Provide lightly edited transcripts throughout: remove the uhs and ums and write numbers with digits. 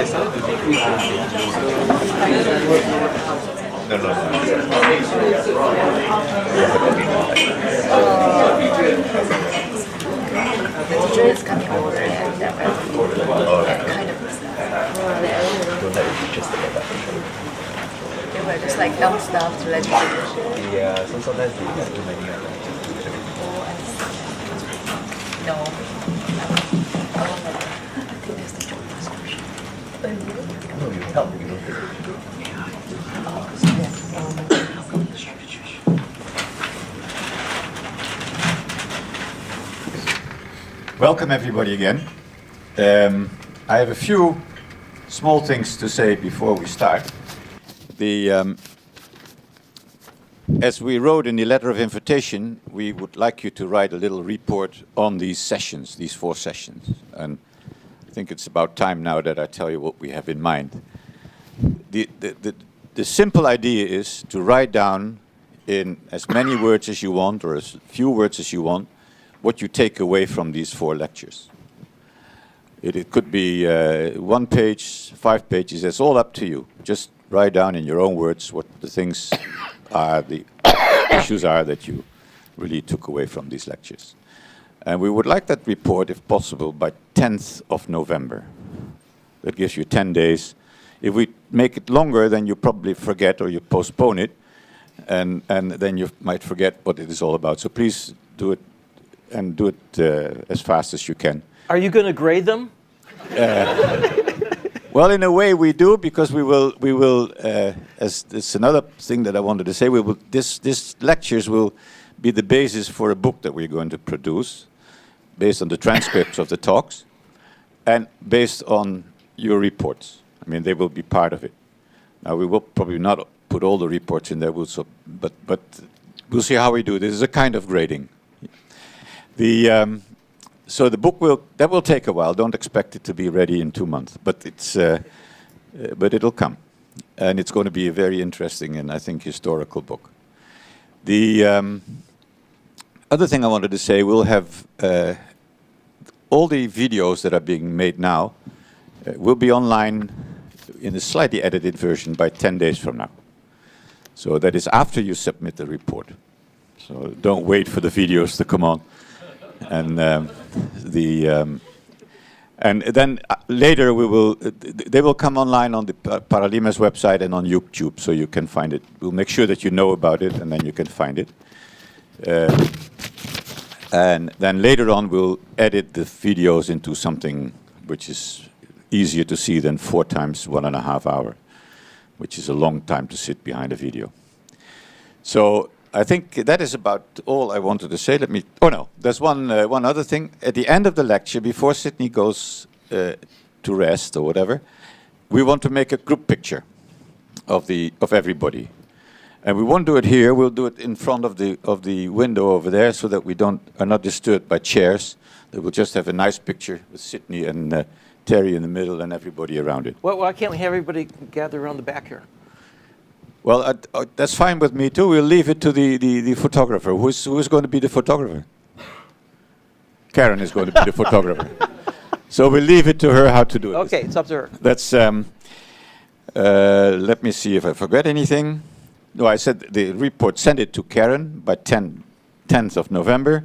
The teacher is coming over and that kind of Don't let the teachers take that. they were just like dumb stuff to let you finish. Yeah, so sometimes they get too many of them. Oh, I see. No. I won't let them. I think that's the job description. No, you help, you don't take it. Welcome everybody again. I have a few small things to say before we start. As we wrote in the letter of invitation, we would like you to write a little report on these sessions, these 4 sessions. And I think it's about time now that I tell you what we have in mind. The simple idea is to write down in as many words as you want, or as few words as you want, what you take away from these 4 lectures. It could be 1 page, 5 pages, it's all up to you. Just write down in your own words what the things are, the issues are that you really took away from these lectures. And we would like that report, if possible, by 10th of November. That gives you 10 days. If we make it longer, then you probably forget or you postpone it, and then you might forget what it is all about. So please do it, and do it as fast as you can. Are you going to grade them? Well, in a way we do, because we will as it's another thing that I wanted to say, this lectures will be the basis for a book that we're going to produce, based on the transcripts of the talks, and based on your reports. I mean, they will be part of it. Now, we will probably not put all the reports in there, but we'll see how we do. This is a kind of grading. So the book will take a while. Don't expect it to be ready in 2 months, but it'll come, and it's going to be a very interesting and I think historical book. The other thing I wanted to say, we'll have all the videos that are being made now will be online in a slightly edited version by 10 days from now. So that is after you submit the report. So don't wait for the videos to come on. And and then later they will come online on the Paralimes website and on YouTube, so you can find it. We'll make sure that you know about it, and then you can find it. And then later on, we'll edit the videos into something which is easier to see than 4 times 1.5 hours, which is a long time to sit behind a video. So I think that is about all I wanted to say. There's one other thing. At the end of the lecture, before Sydney goes to rest or whatever, we want to make a group picture of everybody. And we won't do it here, we'll do it in front of the window over there, so that we are not disturbed by chairs. That we'll just have a nice picture with Sydney and Terry in the middle and everybody around it. Well, why can't we have everybody gather around the back here? Well, that's fine with me too. We'll leave it to the photographer. Who's going to be the photographer? Karen is going to be the photographer. So we'll leave it to her how to do it. Okay, it's up to her. That's. Let me see if I forget anything. No, I said the report. Send it to Karen by 10th of November.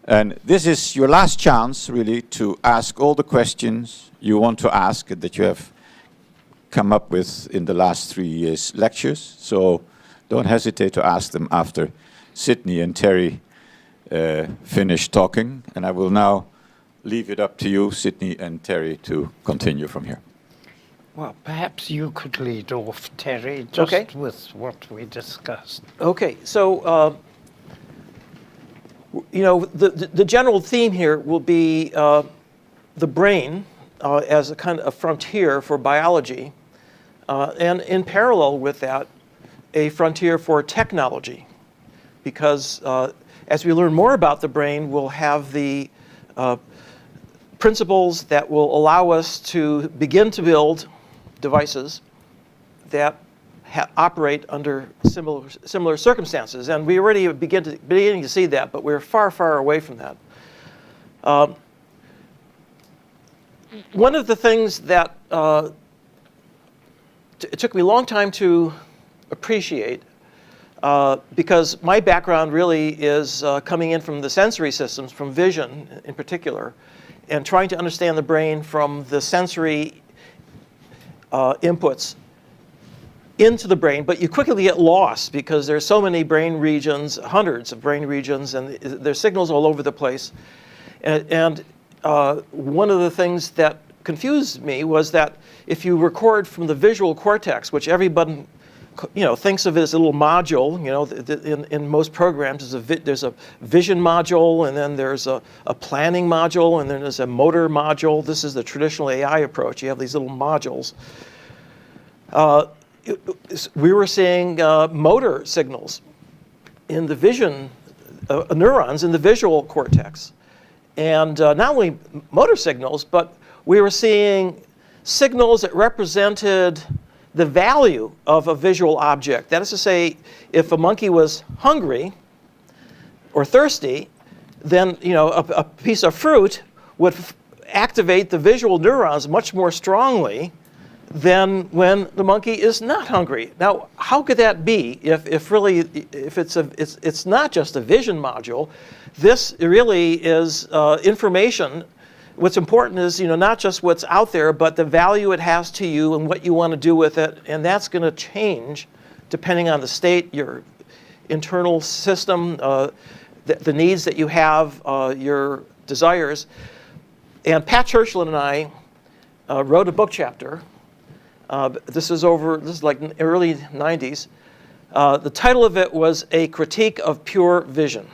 And this is your last chance, really, to ask all the questions you want to ask that you have come up with in the last 3 years' lectures. So don't hesitate to ask them after Sydney and Terry finish talking. And I will now leave it up to you, Sydney and Terry, to continue from here. Well, perhaps you could lead off, Terry, just with what we discussed. Okay, so the general theme here will be the brain as a kind of a frontier for biology, and in parallel with that, a frontier for technology, because as we learn more about the brain, we'll have the principles that will allow us to begin to build devices that operate under similar circumstances, and we already beginning to see that, but we're far, far away from that. one of the things that it took me a long time to appreciate, because my background really is coming in from the sensory systems, from vision in particular, and trying to understand the brain from the sensory inputs into the brain, but you quickly get lost because there's so many brain regions, hundreds of brain regions, and there's signals all over the place. And one of the things that confused me was that if you record from the visual cortex, which everybody thinks of it as a little module, in most programs there's a vision module, and then there's a planning module, and then there's a motor module. This is the traditional AI approach. You have these little modules. We were seeing motor signals in the vision, neurons in the visual cortex. And not only motor signals, but we were seeing signals that represented the value of a visual object. That is to say, if a monkey was hungry or thirsty, then a piece of fruit would activate the visual neurons much more strongly than when the monkey is not hungry. Now, how could that be if it's not just a vision module? This really is information. What's important is not just what's out there, but the value it has to you and what you want to do with it, and that's going to change depending on the state, your internal system, the needs that you have, your desires. And Pat Churchland and I wrote a book chapter. This is like early 90s. The title of it was A Critique of Pure Vision,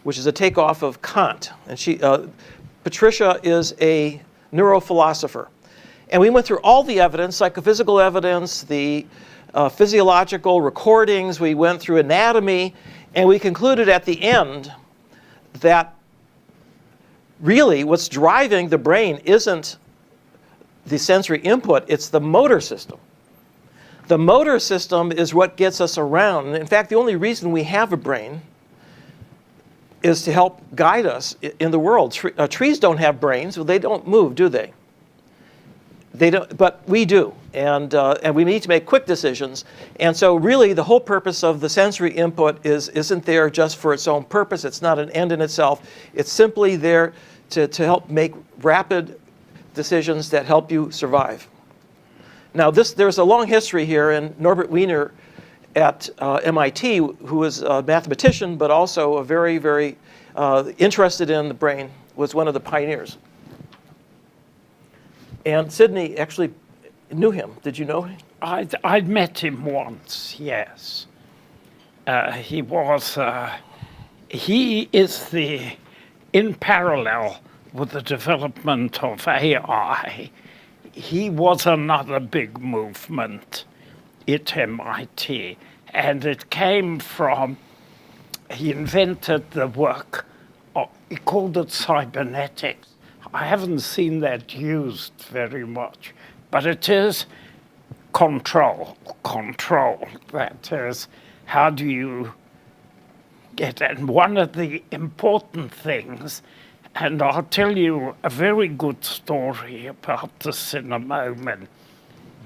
which is a takeoff of Kant. And Patricia is a neurophilosopher. And we went through all the evidence, psychophysical evidence, the physiological recordings, we went through anatomy, and we concluded at the end that really what's driving the brain isn't the sensory input, it's the motor system. The motor system is what gets us around. In fact, the only reason we have a brain is to help guide us in the world. Trees don't have brains, well, they don't move, do they? They don't, but we do, and we need to make quick decisions. And so really the whole purpose of the sensory input isn't there just for its own purpose. It's not an end in itself. It's simply there to help make rapid decisions that help you survive. Now, there's a long history here, and Norbert Wiener at MIT, who was a mathematician, but also a very, very interested in the brain, was one of the pioneers. And Sydney actually knew him. Did you know him? I'd met him once, yes. He is in parallel with the development of AI, he was another big movement at MIT. And it came from, he invented the work, he called it cybernetics. I haven't seen that used very much, but it is control. That is, how do you get, and one of the important things, and I'll tell you a very good story about this in a moment,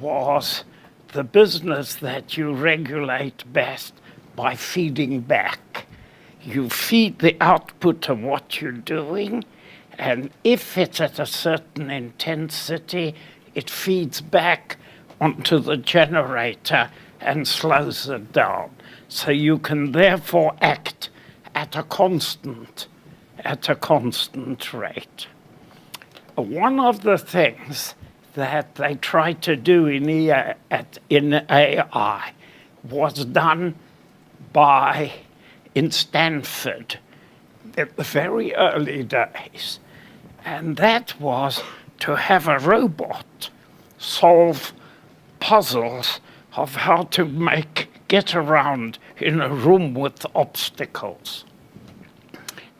was the business that you regulate best by feeding back. You feed the output of what you're doing, and if it's at a certain intensity, it feeds back onto the generator and slows it down. So you can therefore act at a constant rate. One of the things that they tried to do in AI was done in Stanford in the very early days, and that was to have a robot solve puzzles of how to get around in a room with obstacles.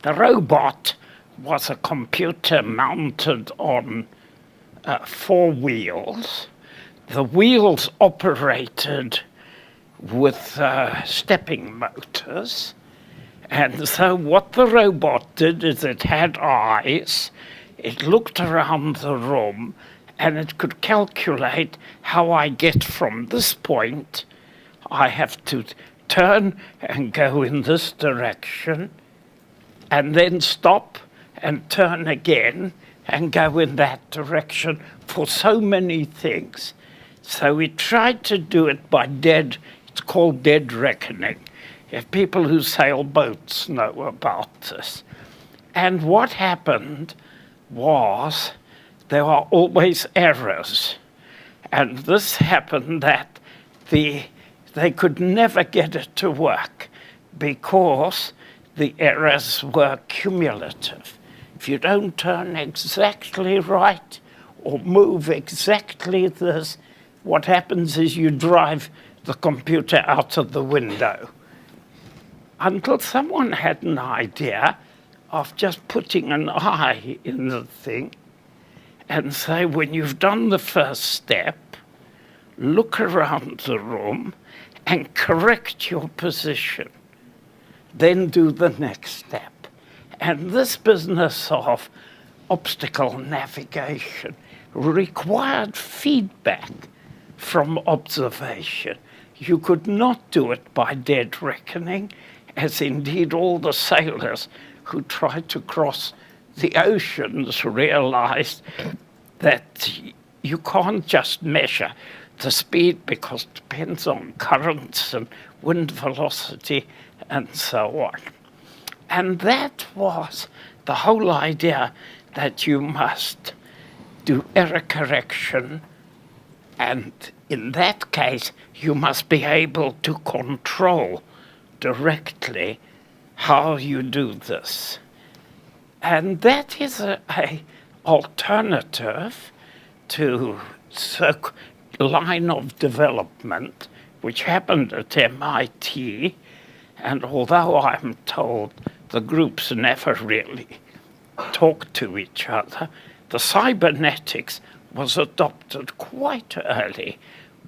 The robot was a computer mounted on 4 wheels. The wheels operated with stepping motors. And so what the robot did is it had eyes, it looked around the room and it could calculate how I get from this point. I have to turn and go in this direction, and then stop and turn again and go in that direction for so many things. So we tried to do it by it's called dead reckoning. If people who sail boats know about this. And what happened was there were always errors. And this happened that they could never get it to work because the errors were cumulative. If you don't turn exactly right or move exactly this, what happens is you drive the computer out of the window. Until someone had an idea of just putting an eye in the thing and say, when you've done the first step, look around the room and correct your position. Then do the next step. And this business of obstacle navigation required feedback from observation. You could not do it by dead reckoning, as indeed all the sailors who tried to cross the oceans realized that you can't just measure the speed because it depends on currents and wind velocity and so on. And that was the whole idea, that you must do error correction, and in that case you must be able to control directly how you do this. And that is a alternative to line of development, which happened at MIT. And although I'm told the groups never really talked to each other, the cybernetics was adopted quite early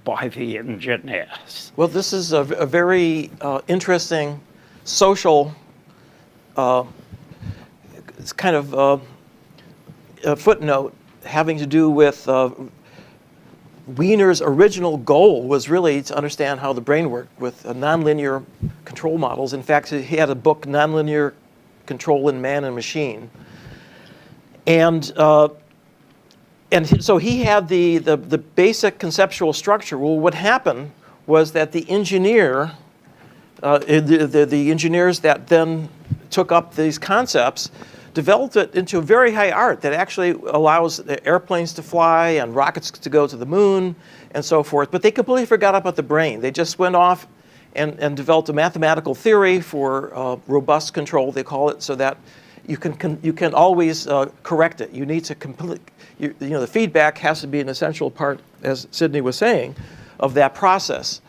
by the engineers. Well, this is a very interesting social it's kind of a footnote having to do with Wiener's original goal was really to understand how the brain worked with nonlinear control models. In fact, he had a book, Nonlinear Control in Man and Machine. And so he had the basic conceptual structure. Well, what happened was that the engineers that then took up these concepts developed it into a very high art that actually allows the airplanes to fly and rockets to go to the moon and so forth. But they completely forgot about the brain. They just went off and developed a mathematical theory for robust control, they call it, so that you can always correct it. You need to the feedback has to be an essential part, as Sydney was saying, of that process.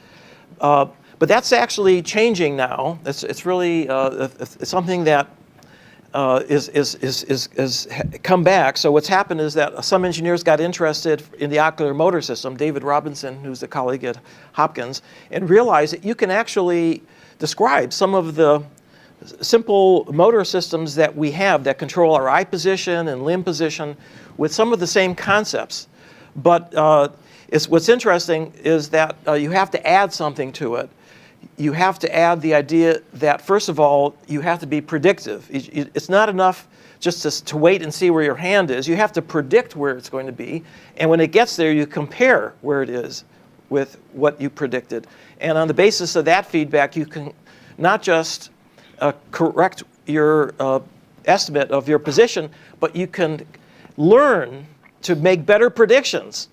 But that's actually changing now. It's really it's something that is come back. So what's happened is that some engineers got interested in the ocular motor system, David Robinson, who's a colleague at Hopkins, and realized that you can actually describe some of the simple motor systems that we have that control our eye position and limb position with some of the same concepts. But what's interesting is that you have to add something to it. You have to add the idea that, first of all, you have to be predictive. It's not enough just to wait and see where your hand is. You have to predict where it's going to be. And when it gets there, you compare where it is with what you predicted. And on the basis of that feedback, you can not just correct your estimate of your position, but you can learn to make better predictions,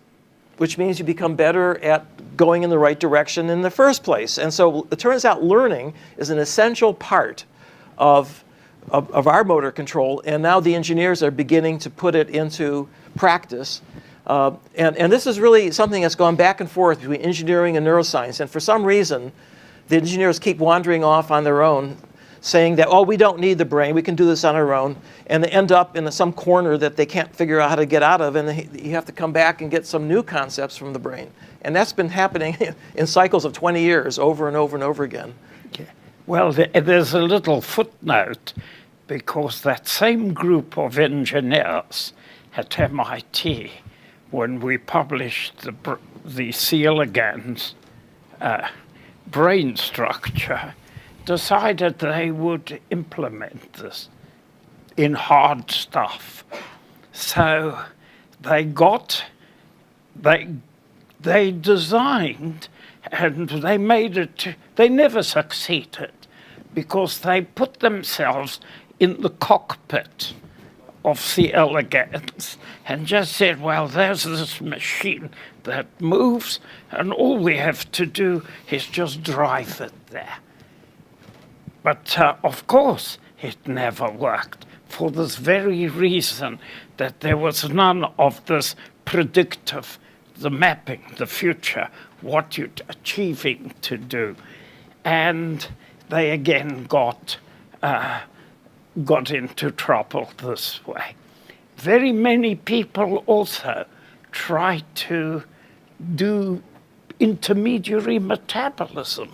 which means you become better at going in the right direction in the first place. And so it turns out learning is an essential part of our motor control, and now the engineers are beginning to put it into practice. And this is really something that's gone back and forth between engineering and neuroscience. And for some reason, the engineers keep wandering off on their own, saying that, oh, we don't need the brain, we can do this on our own, and they end up in some corner that they can't figure out how to get out of, and you have to come back and get some new concepts from the brain. And that's been happening in cycles of 20 years, over and over and over again. Okay. Well, there's a little footnote, because that same group of engineers at MIT, when we published the C. elegans brain structure, decided they would implement this in hard stuff. So they designed, and they made it, they never succeeded, because they put themselves in the cockpit of C. elegans and just said, well, there's this machine that moves, and all we have to do is just drive it there. But of course, it never worked, for this very reason that there was none of this predictive, the mapping, the future, what you're achieving to do. And they again got into trouble this way. Very many people also try to do intermediary metabolism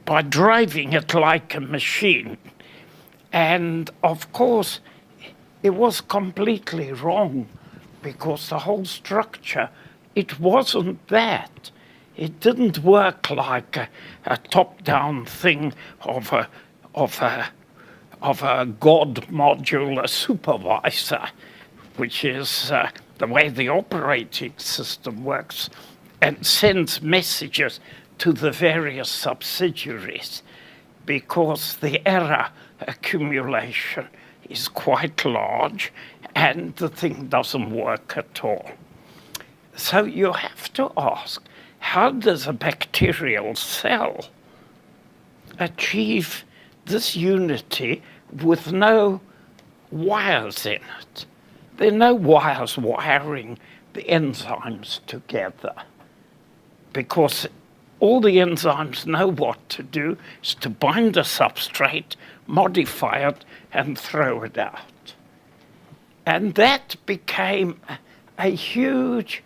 by driving it like a machine. And of course, it was completely wrong, because the whole structure, it wasn't that. It didn't work like a top-down thing of a God modular supervisor, which is the way the operating system works, and sends messages to the various subsidiaries, because the error accumulation is quite large and the thing doesn't work at all. So you have to ask, how does a bacterial cell achieve this unity with no wires in it? There are no wires wiring the enzymes together, because all the enzymes know what to do is to bind a substrate, modify it, and throw it out. And that became a huge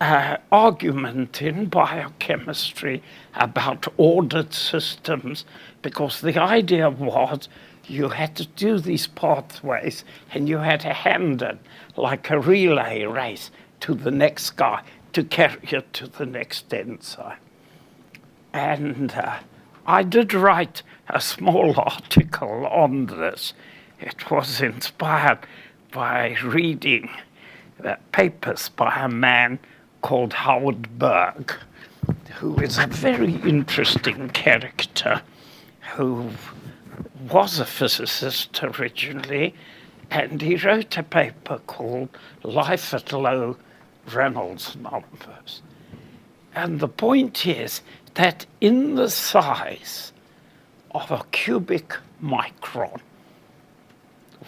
argument in biochemistry about ordered systems, because the idea was you had to do these pathways and you had to hand it like a relay race to the next guy to carry it to the next enzyme. And I did write a small article on this. It was inspired by reading papers by a man called Howard Berg, who is a very interesting character, who was a physicist originally, and he wrote a paper called Life at Low Reynolds Numbers. And the point is that in the size of a cubic micron,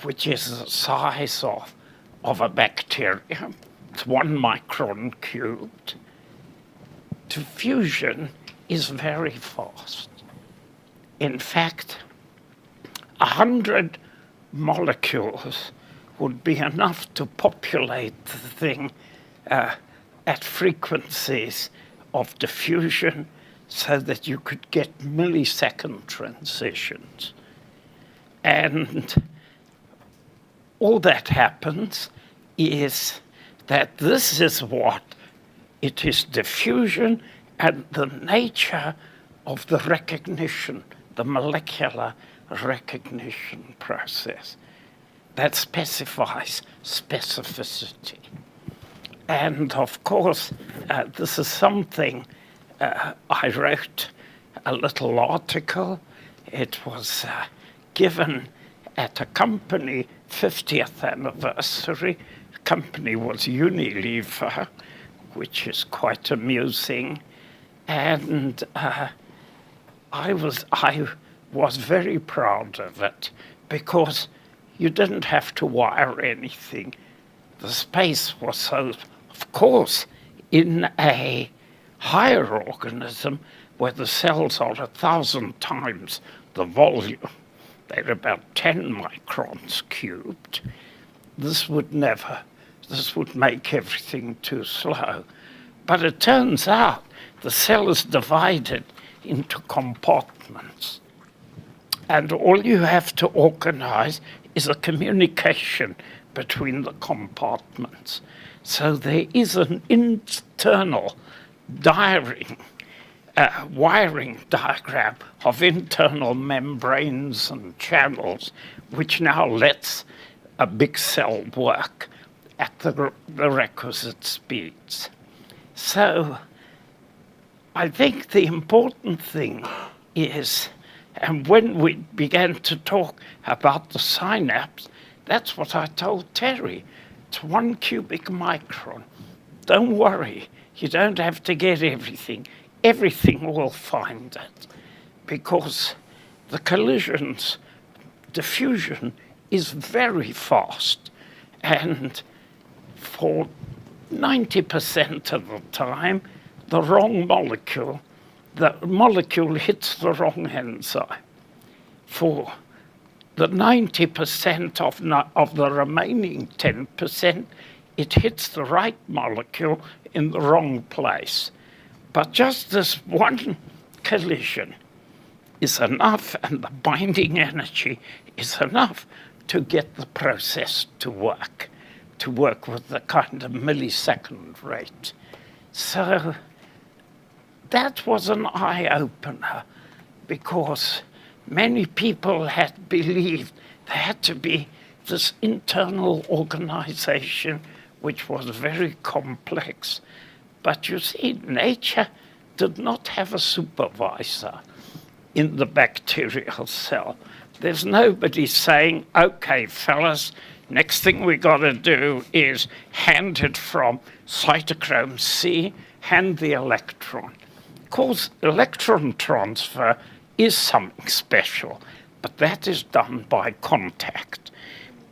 which is the size of a bacterium, it's 1 micron cubed, diffusion is very fast. In fact, 100 molecules would be enough to populate the thing at frequencies of diffusion so that you could get millisecond transitions. And all that happens is that this is what it is, diffusion and the nature of the recognition, the molecular recognition process that specifies specificity. And of course, this is something I wrote a little article. It was given at a company 50th anniversary. The company was Unilever, which is quite amusing. And I was very proud of it, because you didn't have to wire anything. The space was so, of course, in a higher organism where the cells are 1,000 times the volume, they're about 10 microns cubed, this would make everything too slow. But it turns out the cell is divided into compartments. And all you have to organize is a communication between the compartments. So there is an internal wiring diagram of internal membranes and channels, which now lets a big cell work at the requisite speeds. So I think the important thing is, and when we began to talk about the synapse, that's what I told Terry. It's 1 cubic micron. Don't worry, you don't have to get everything. Everything will find it, because the collisions, diffusion is very fast, and for 90% of the time, the molecule hits the wrong enzyme. For the 90% of the remaining 10%, it hits the right molecule in the wrong place. But just this one collision is enough, and the binding energy is enough to get the process to work with the kind of millisecond rate. So that was an eye-opener, because many people had believed there had to be this internal organization which was very complex. But you see, nature did not have a supervisor in the bacterial cell. There's nobody saying, okay, fellas, next thing we got to do is hand it from cytochrome C, hand the electron. Of course, electron transfer is something special, but that is done by contact.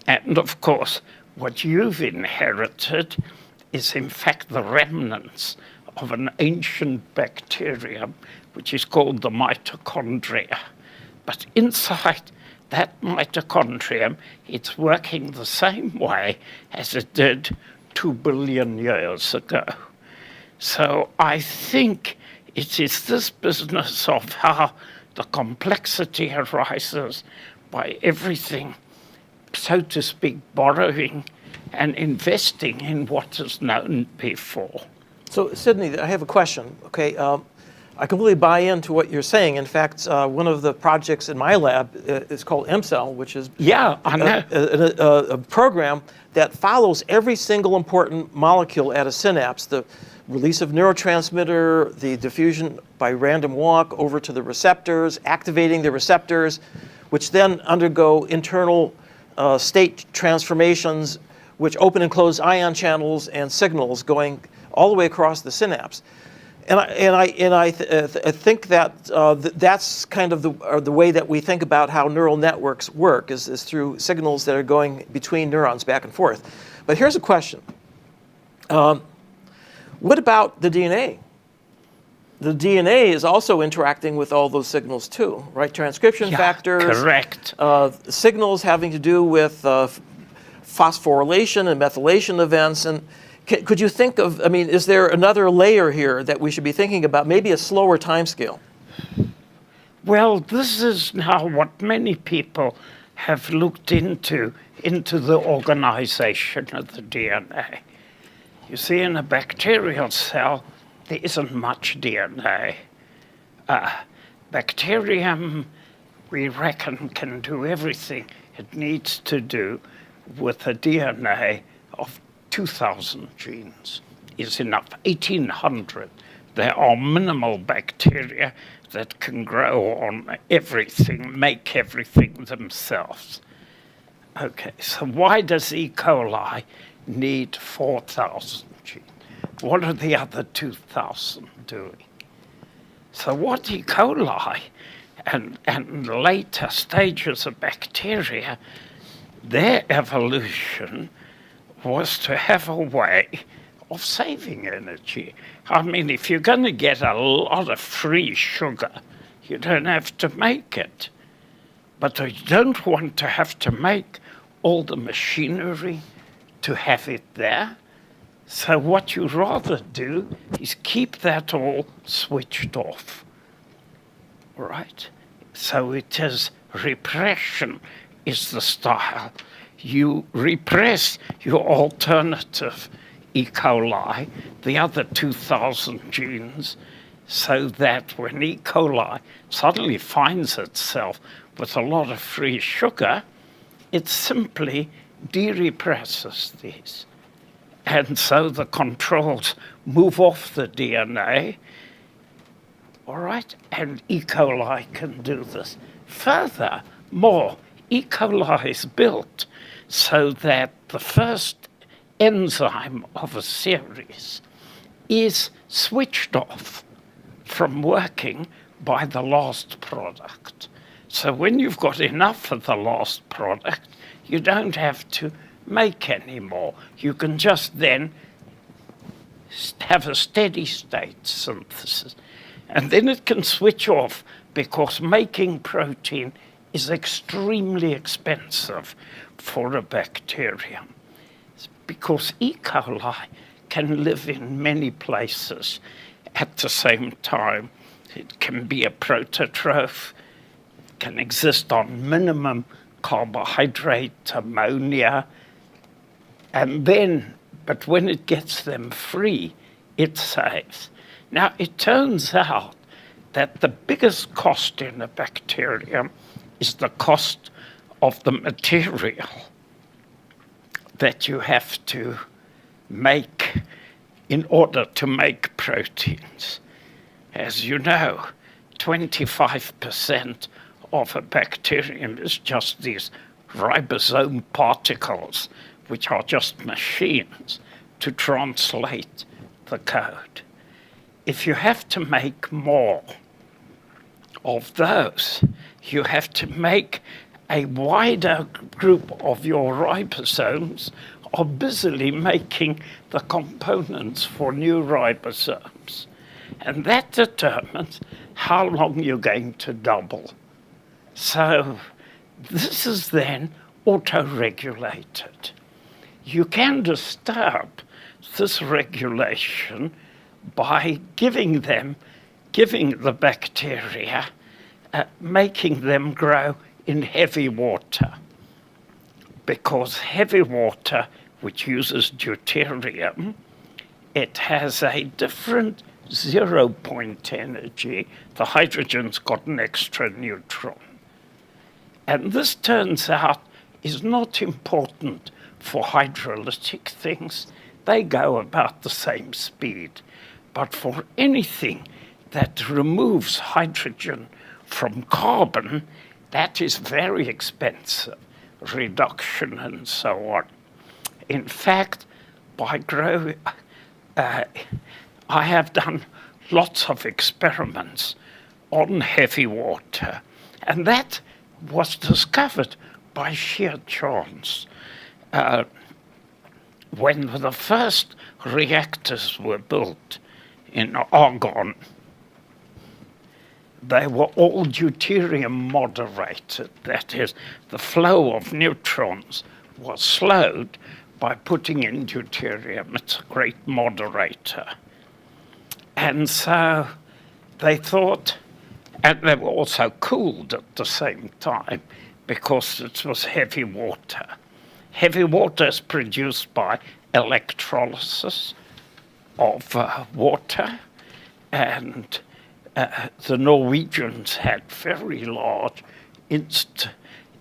And of course, what you've inherited is in fact the remnants of an ancient bacterium, which is called the mitochondria. But inside that mitochondrium, it's working the same way as it did 2 billion years ago. So I think it is this business of how the complexity arises by everything, so to speak, borrowing and investing in what is known before. So, Sydney, I have a question. Okay, I completely buy into what you're saying. In fact, one of the projects in my lab is called MCell, which is a program that follows every single important molecule at a synapse, the release of neurotransmitter, the diffusion by random walk over to the receptors, activating the receptors, which then undergo internal state transformations, which open and close ion channels and signals going all the way across the synapse. And I think that that's kind of the way that we think about how neural networks work is through signals that are going between neurons back and forth. But here's a question. What about the DNA? The DNA is also interacting with all those signals too, right? Transcription factors. Correct. Signals having to do with phosphorylation and methylation events. And could you think of, I mean, is there another layer here that we should be thinking about, maybe a slower timescale? Well, this is now what many people have looked into the organization of the DNA. You see, in a bacterial cell, there isn't much DNA. Bacterium, we reckon, can do everything it needs to do with a DNA of 2,000 genes is enough. 1,800. There are minimal bacteria that can grow on everything, make everything themselves. Okay, so why does E. coli need 4,000 genes? What are the other 2,000 doing? So what E. coli and later stages of bacteria, their evolution was to have a way of saving energy. I mean, if you're going to get a lot of free sugar, you don't have to make it. But you don't want to have to make all the machinery to have it there. So what you rather do is keep that all switched off, right? So it is repression is the style. you repress your alternative E. coli, the other 2,000 genes, so that when E. coli suddenly finds itself with a lot of free sugar, it simply de-represses these. And so the controls move off the DNA, all right, and E. coli can do this. Furthermore, E. coli is built so that the first enzyme of a series is switched off from working by the last product. So when you've got enough of the last product, you don't have to make any more. You can just then have a steady state synthesis. And then it can switch off because making protein is extremely expensive for a bacterium. Because E. coli can live in many places at the same time. It can be a prototroph, can exist on minimum carbohydrate, ammonia, and then, but when it gets them free, it saves. Now, it turns out that the biggest cost in a bacterium is the cost of the material that you have to make in order to make proteins. As you know, 25% of a bacterium is just these ribosome particles, which are just machines to translate the code. If you have to make more of those, you have to make a wider group of your ribosomes are busily making the components for new ribosomes. And that determines how long you're going to double. So this is then auto-regulated. You can disturb this regulation by giving the bacteria, making them grow in heavy water. Because heavy water, which uses deuterium, it has a different 0-point energy. The hydrogen's got an extra neutron. And this turns out is not important for hydrolytic things. They go about the same speed. But for anything that removes hydrogen from carbon, that is very expensive, reduction and so on. In fact, by growing, I have done lots of experiments on heavy water, and that was discovered by sheer chance. When the first reactors were built in Argonne, they were all deuterium moderated. That is, the flow of neutrons was slowed by putting in deuterium. It's a great moderator. And so they thought, and they were also cooled at the same time because it was heavy water. Heavy water is produced by electrolysis of water, and the Norwegians had very large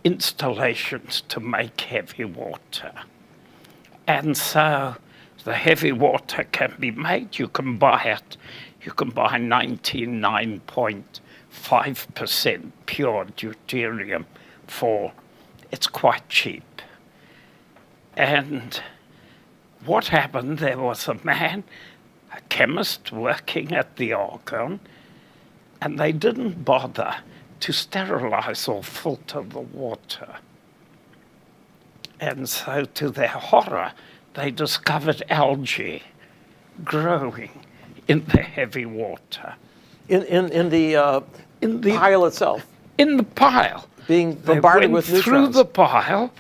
installations to make heavy water. And so the heavy water can be made. You can buy it. You can buy 99.5% pure deuterium for, it's quite cheap. And what happened, there was a man, a chemist working at the Argonne, and they didn't bother to sterilize or filter the water. And so, to their horror, they discovered algae growing in the heavy water. In the pile itself? In the pile. Being bombarded with neutrons. Through the pile,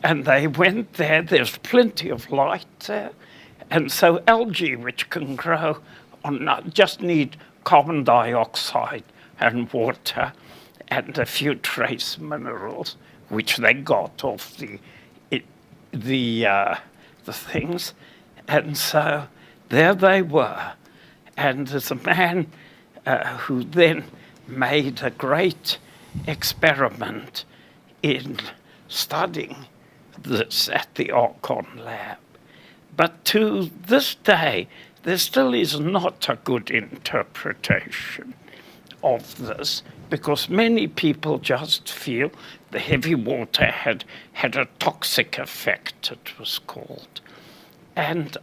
and they went there. There's plenty of light there. And so algae, which can grow on, just need carbon dioxide and water and a few trace minerals, which they got off the the things, and so there they were. And there's a man who then made a great experiment in studying this at the Archon lab. But to this day, there still is not a good interpretation of this, because many people just feel the heavy water had a toxic effect, it was called. And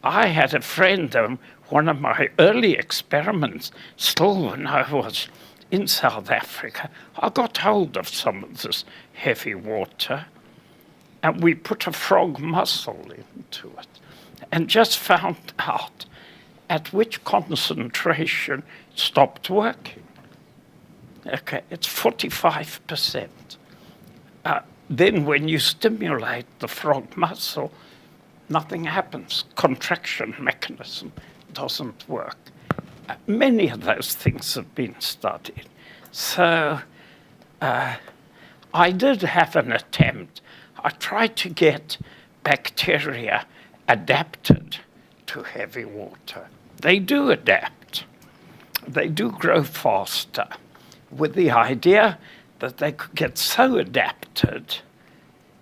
I had a friend, one of my early experiments, still when I was in South Africa, I got hold of some of this heavy water, and we put a frog muscle into it, and just found out at which concentration it stopped working. Okay, it's 45%. Then when you stimulate the frog muscle, nothing happens. Contraction mechanism doesn't work. Many of those things have been studied. So I did have an attempt. I tried to get bacteria adapted to heavy water. They do adapt. They do grow faster, with the idea that they could get so adapted,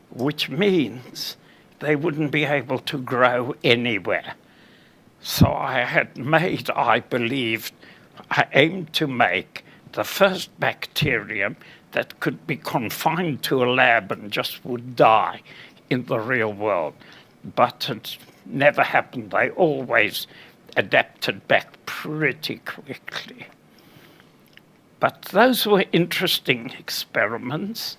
which means they wouldn't be able to grow anywhere. So I had made, I believed, I aimed to make the first bacterium that could be confined to a lab and just would die in the real world. But it never happened. They always adapted back pretty quickly. But those were interesting experiments,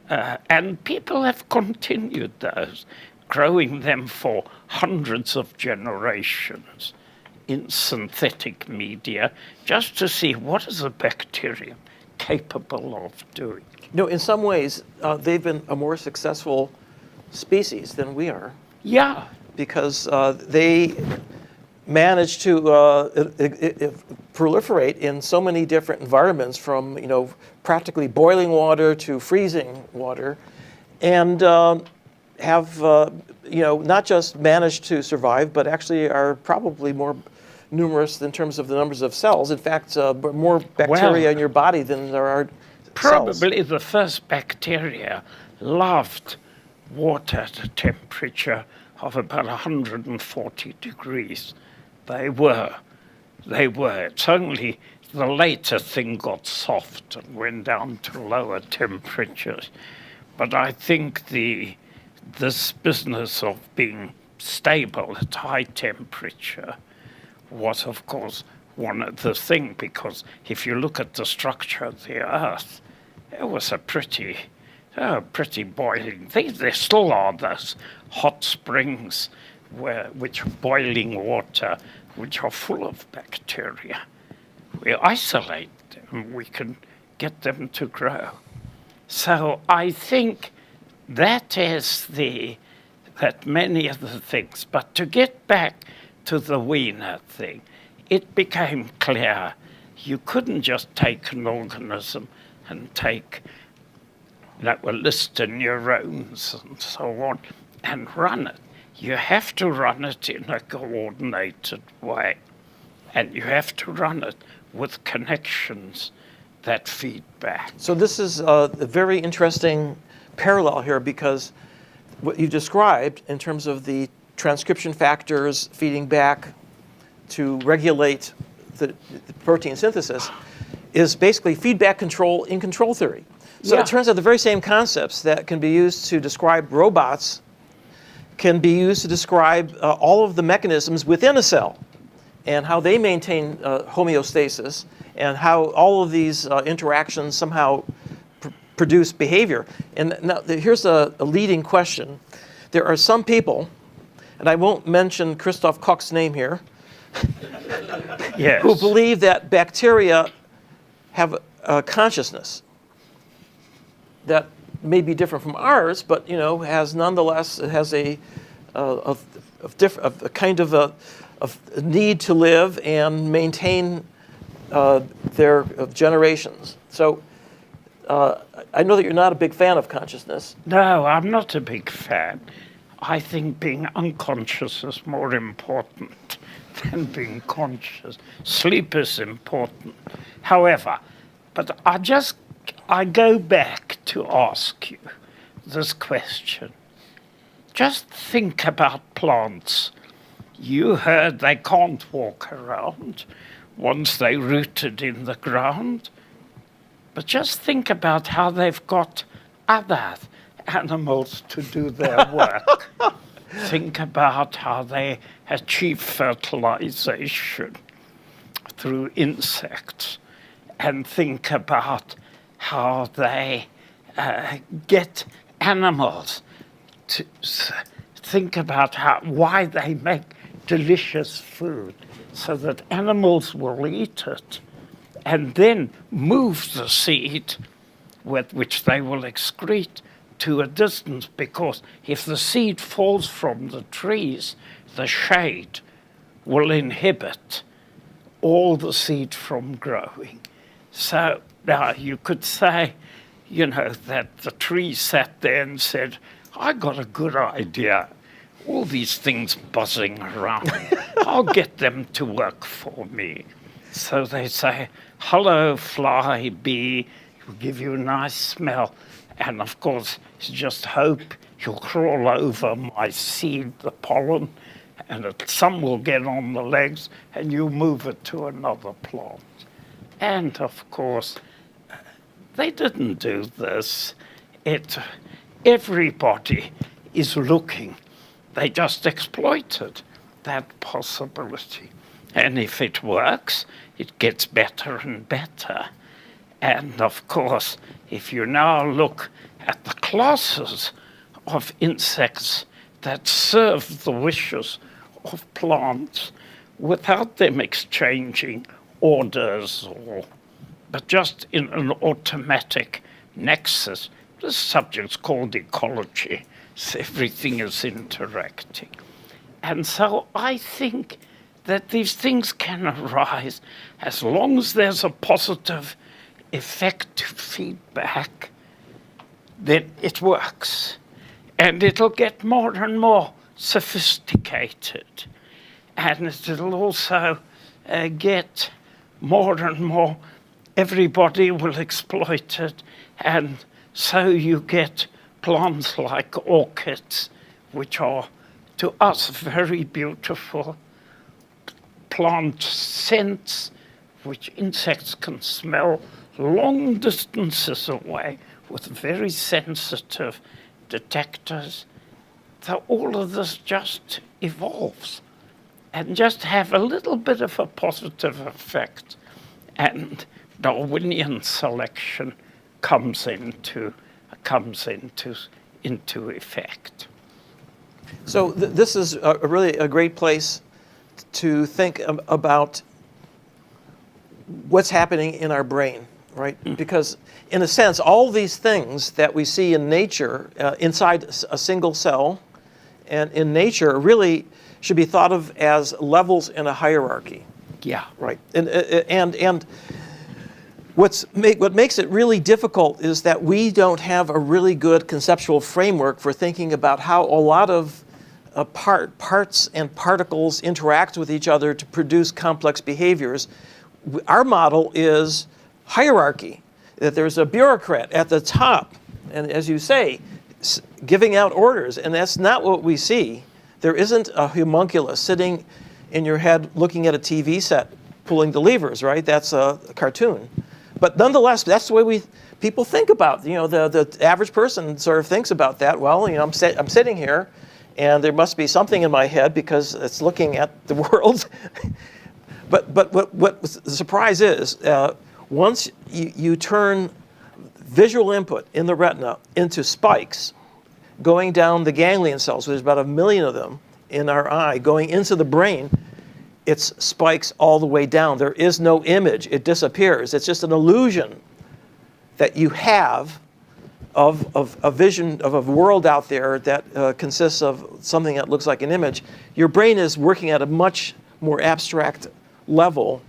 and people have continued those, growing them for hundreds of generations in synthetic media, just to see what is a bacterium capable of doing. No, in some ways, they've been a more successful species than we are. Yeah. Because they managed to proliferate in so many different environments, from practically boiling water to freezing water, and have not just managed to survive, but actually are probably more numerous in terms of the numbers of cells. In fact, more bacteria in your body than there are cells. Probably the first bacteria loved water at a temperature of about 140 degrees. They were. It's only the later thing got soft and went down to lower temperatures. But I think this business of being stable at high temperature was, of course, one of the things, because if you look at the structure of the Earth, it was a pretty boiling thing. There still are those hot springs which are boiling water, which are full of bacteria. We isolate them, we can get them to grow. So I think that many of the things, but to get back to the Wiener thing, it became clear you couldn't just take an organism and take that were listed neurons and so on and run it. You have to run it in a coordinated way, and you have to run it with connections that feed back. So this is a very interesting parallel here, because what you described in terms of the transcription factors feeding back to regulate the protein synthesis is basically feedback control in control theory. So Yeah. it turns out the very same concepts that can be used to describe robots can be used to describe all of the mechanisms within a cell and how they maintain homeostasis, and how all of these interactions somehow produce behavior. And now here's a leading question. There are some people, and I won't mention Christoph Koch's name here, Yes. who believe that bacteria have a consciousness that may be different from ours, but has nonetheless a kind of a need to live and maintain their generations. So I know that you're not a big fan of consciousness. No, I'm not a big fan. I think being unconscious is more important than being conscious. Sleep is important. However, but I go back to ask you this question. Just think about plants. You heard they can't walk around once they're rooted in the ground. But just think about how they've got other animals to do their work. Think about how they achieve fertilization through insects. And think about how they get animals to think about why they make delicious food so that animals will eat it and then move the seed with which they will excrete to a distance, because if the seed falls from the trees, the shade will inhibit all the seed from growing. So now you could say, you know, that the tree sat there and said, I got a good idea. All these things buzzing around, I'll get them to work for me. So they say, hello, fly, bee, will give you a nice smell. And of course, you just hope you'll crawl over my seed, the pollen, and some will get on the legs, and you move it to another plant. And of course, they didn't do this. Everybody is looking. They just exploited that possibility. And if it works, it gets better and better. And of course, if you now look at the classes of insects that serve the wishes of plants without them exchanging orders, but just in an automatic nexus, this subject's called ecology, so everything is interacting. And so I think that these things can arise as long as there's a positive effective feedback, then it works. And it'll get more and more sophisticated. And it'll also get more and more, everybody will exploit it. And so you get plants like orchids, which are to us very beautiful. Plant scents, which insects can smell long distances away with very sensitive detectors. So all of this just evolves and just have a little bit of a positive effect. And Darwinian selection comes into effect. So this is really a great place to think about what's happening in our brain, right? Because in a sense, all these things that we see in nature inside a single cell and in nature really should be thought of as levels in a hierarchy. Yeah. Right. And what makes it really difficult is that we don't have a really good conceptual framework for thinking about how a lot of parts and particles interact with each other to produce complex behaviors. Our model is hierarchy, that there's a bureaucrat at the top, and as you say, giving out orders, and that's not what we see. There isn't a homunculus sitting in your head looking at a TV set, pulling the levers, right? That's a cartoon. But nonetheless, that's the way people think about, the average person sort of thinks about that. Well, I'm sitting here, and there must be something in my head because it's looking at the world. But what the surprise is, once you turn visual input in the retina into spikes going down the ganglion cells, there's about 1 million of them in our eye, going into the brain, it's spikes all the way down. There is no image. It disappears. It's just an illusion that you have of a vision of a world out there that consists of something that looks like an image. Your brain is working at a much more abstract level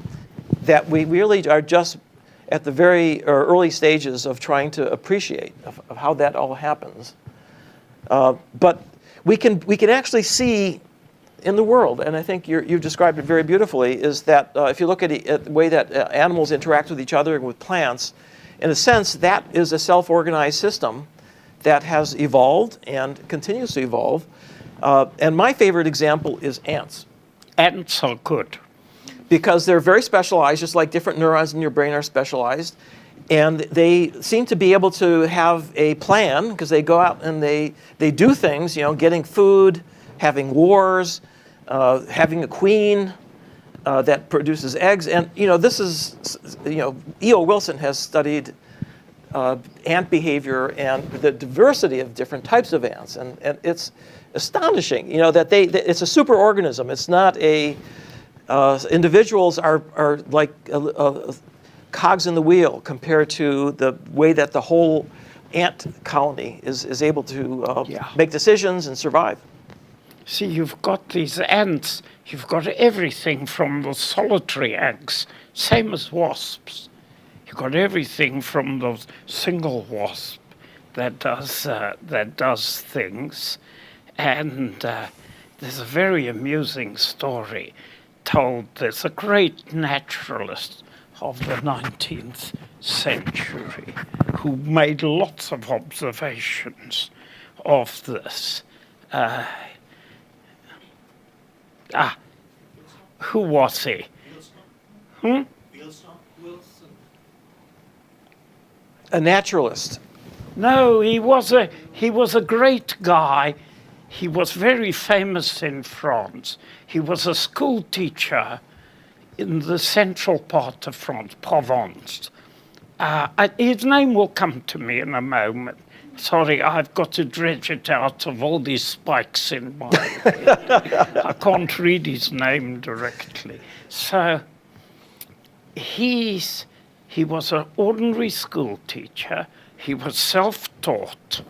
that we really are just at the very early stages of trying to appreciate of how that all happens. But we can actually see in the world, and I think you've described it very beautifully, is that if you look at the way that animals interact with each other and with plants, in a sense, that is a self-organized system that has evolved and continues to evolve. And my favorite example is ants. Ants are good. Because they're very specialized, just like different neurons in your brain are specialized. And they seem to be able to have a plan, because they go out and they do things, getting food, having wars, having a queen that produces eggs. And, this is, E.O. Wilson has studied ant behavior and the diversity of different types of ants. And it's astonishing, that it's a superorganism. It's not a, individuals are like cogs in the wheel compared to the way that the whole ant colony is able to make decisions and survive. See, you've got these ants, you've got everything from the solitary eggs, same as wasps. You've got everything from the single wasp that does things. And there's a very amusing story told. There's a great naturalist of the 19th century who made lots of observations of this. Who was he? Hmm? A naturalist. No, he was a great guy. He was very famous in France. He was a school teacher in the central part of France, Provence. His name will come to me in a moment. Sorry, I've got to dredge it out of all these spikes in my I can't read his name directly. So he was an ordinary school teacher. He was self-taught,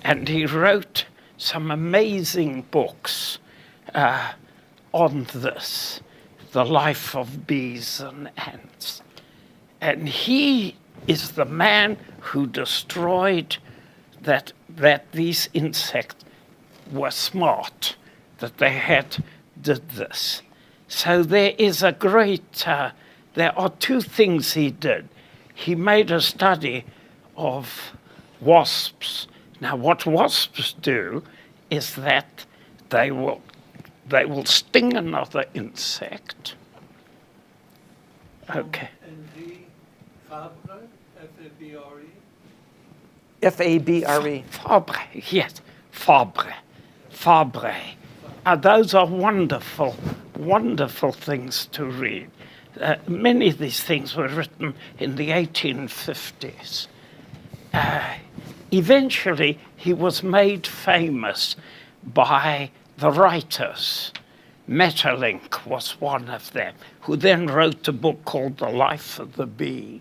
and he wrote some amazing books on this, the life of bees and ants. And he is the man who destroyed that these insects were smart, that they did this. So there is a great, there are two things he did. He made a study of wasps. Now what wasps do is that they will sting another insect. Okay. Fabre, F-A-B-R-E? F-A-B-R-E. Fabre, yes, Fabre. Those are wonderful, wonderful things to read. Many of these things were written in the 1850s. Eventually, he was made famous by the writers. Maeterlinck was one of them, who then wrote a book called The Life of the Bee,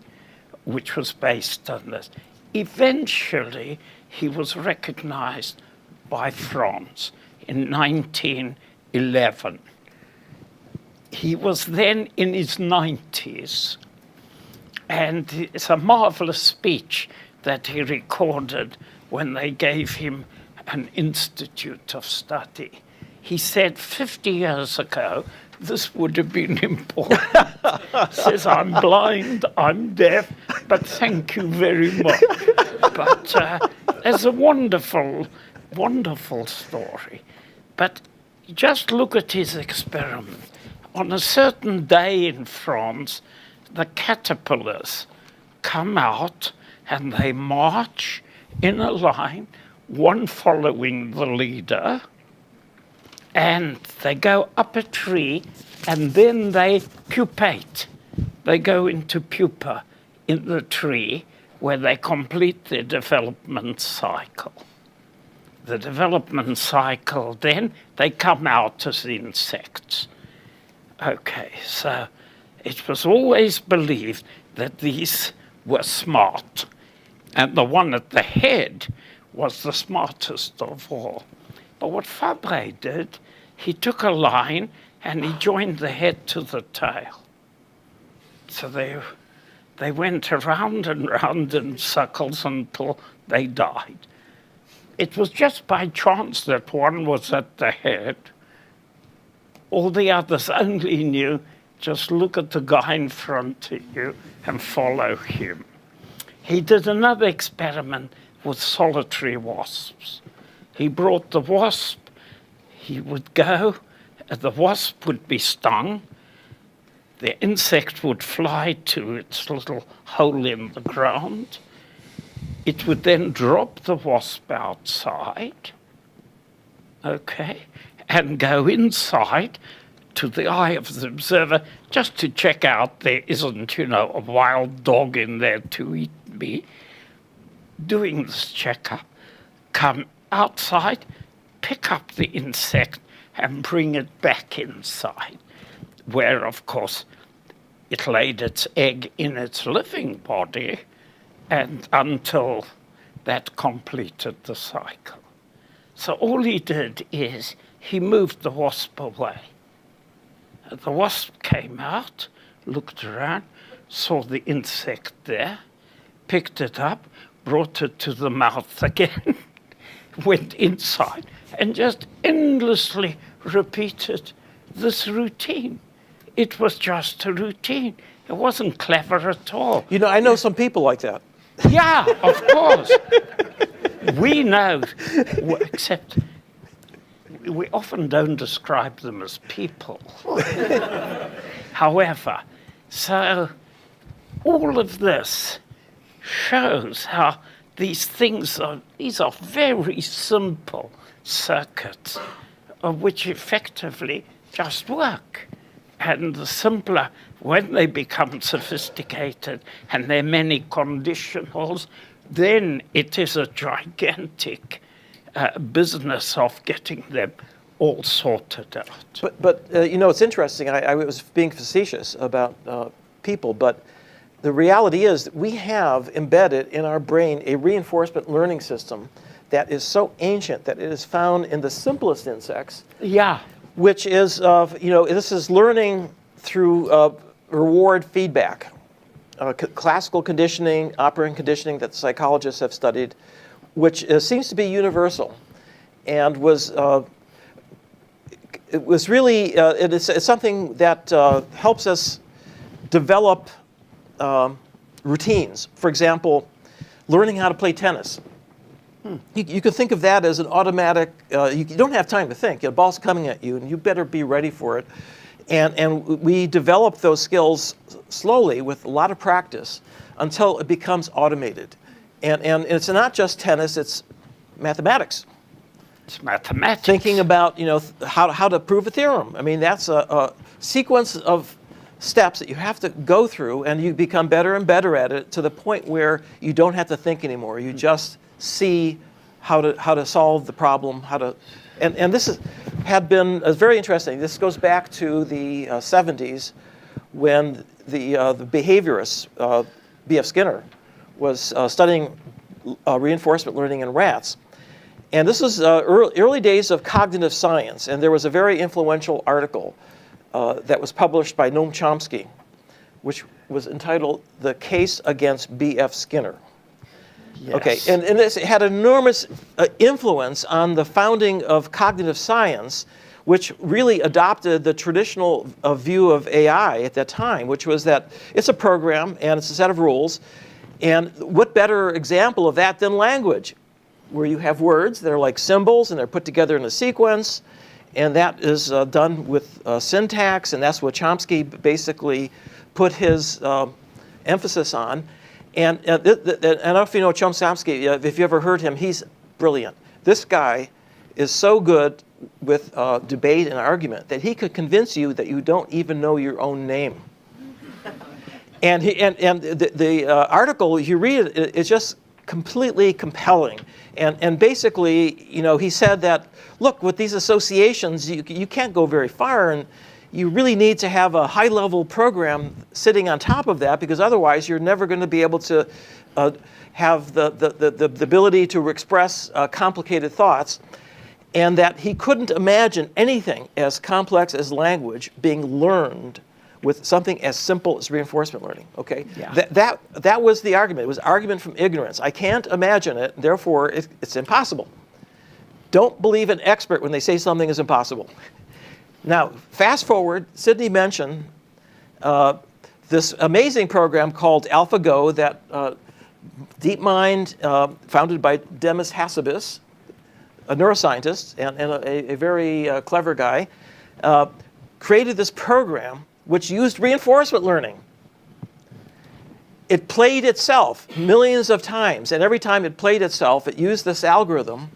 which was based on this. Eventually, he was recognized by France in 1911. He was then in his 90s, and it's a marvelous speech that he recorded when they gave him an institute of study. He said 50 years ago, this would have been important. Says, I'm blind, I'm deaf, but thank you very much. But it's a wonderful, wonderful story. But just look at his experiment. On a certain day in France, the caterpillars come out and they march in a line, one following the leader, and they go up a tree, and then they pupate. They go into pupa in the tree, where they complete their development cycle. The development cycle, then they come out as insects. Okay, so it was always believed that these were smart, and the one at the head was the smartest of all. But what Fabre did, he took a line and he joined the head to the tail. So They went around and round in circles until they died. It was just by chance that one was at the head. All the others only knew, just look at the guy in front of you and follow him. He did another experiment with solitary wasps. He brought the wasp, he would go, the wasp would be stung, the insect would fly to its little hole in the ground. It would then drop the wasp outside, okay, and go inside to the eye of the observer just to check out there isn't, a wild dog in there to eat me. Doing this checkup, come outside, pick up the insect and bring it back inside, where, of course, it laid its egg in its living body and until that completed the cycle. So all he did is he moved the wasp away. The wasp came out, looked around, saw the insect there, picked it up, brought it to the mouth again, went inside, and just endlessly repeated this routine. It was just a routine. It wasn't clever at all. I know some people like that. Yeah, of course. We know, except we often don't describe them as people. However, so all of this shows how these are very simple circuits of which effectively just work. And the simpler, when they become sophisticated and there are many conditionals, then it is a gigantic business of getting them all sorted out. But it's interesting. I was being facetious about people, but the reality is that we have embedded in our brain a reinforcement learning system that is so ancient that it is found in the simplest insects. Yeah. Which is, this is learning through reward feedback. Classical conditioning, operant conditioning that psychologists have studied, which seems to be universal, and it's something that helps us develop routines. For example, learning how to play tennis. You could think of that as an automatic, you don't have time to think. The ball's coming at you, and you better be ready for it. And we develop those skills slowly with a lot of practice until it becomes automated. And it's not just tennis, it's mathematics. It's mathematics. Thinking about, how to prove a theorem. I mean, that's a sequence of steps that you have to go through, and you become better and better at it to the point where you don't have to think anymore. You just see how to solve the problem, and this had been very interesting. This goes back to the 70s when the behaviorist B.F. Skinner was studying reinforcement learning in rats. And this was early days of cognitive science, and there was a very influential article that was published by Noam Chomsky, which was entitled "The Case Against B.F. Skinner." Yes. Okay, and this had enormous influence on the founding of cognitive science, which really adopted the traditional view of AI at that time, which was that it's a program and it's a set of rules. And what better example of that than language, where you have words that are like symbols and they're put together in a sequence, and that is done with syntax, and that's what Chomsky basically put his emphasis on. And I don't know if you know Chomsky, if you ever heard him, he's brilliant. This guy is so good with debate and argument that he could convince you that you don't even know your own name. And the article, you read it, it's just completely compelling. And basically, he said that, look, with these associations, you can't go very far, and you really need to have a high-level program sitting on top of that, because otherwise you're never going to be able to have the ability to express complicated thoughts, and that he couldn't imagine anything as complex as language being learned with something as simple as reinforcement learning, okay? Yeah. That was the argument. It was argument from ignorance. I can't imagine it, therefore it's impossible. Don't believe an expert when they say something is impossible. Now, fast forward, Sydney mentioned this amazing program called AlphaGo that DeepMind, founded by Demis Hassabis, a neuroscientist and a very clever guy, created this program which used reinforcement learning. It played itself millions of times, and every time it played itself, it used this algorithm.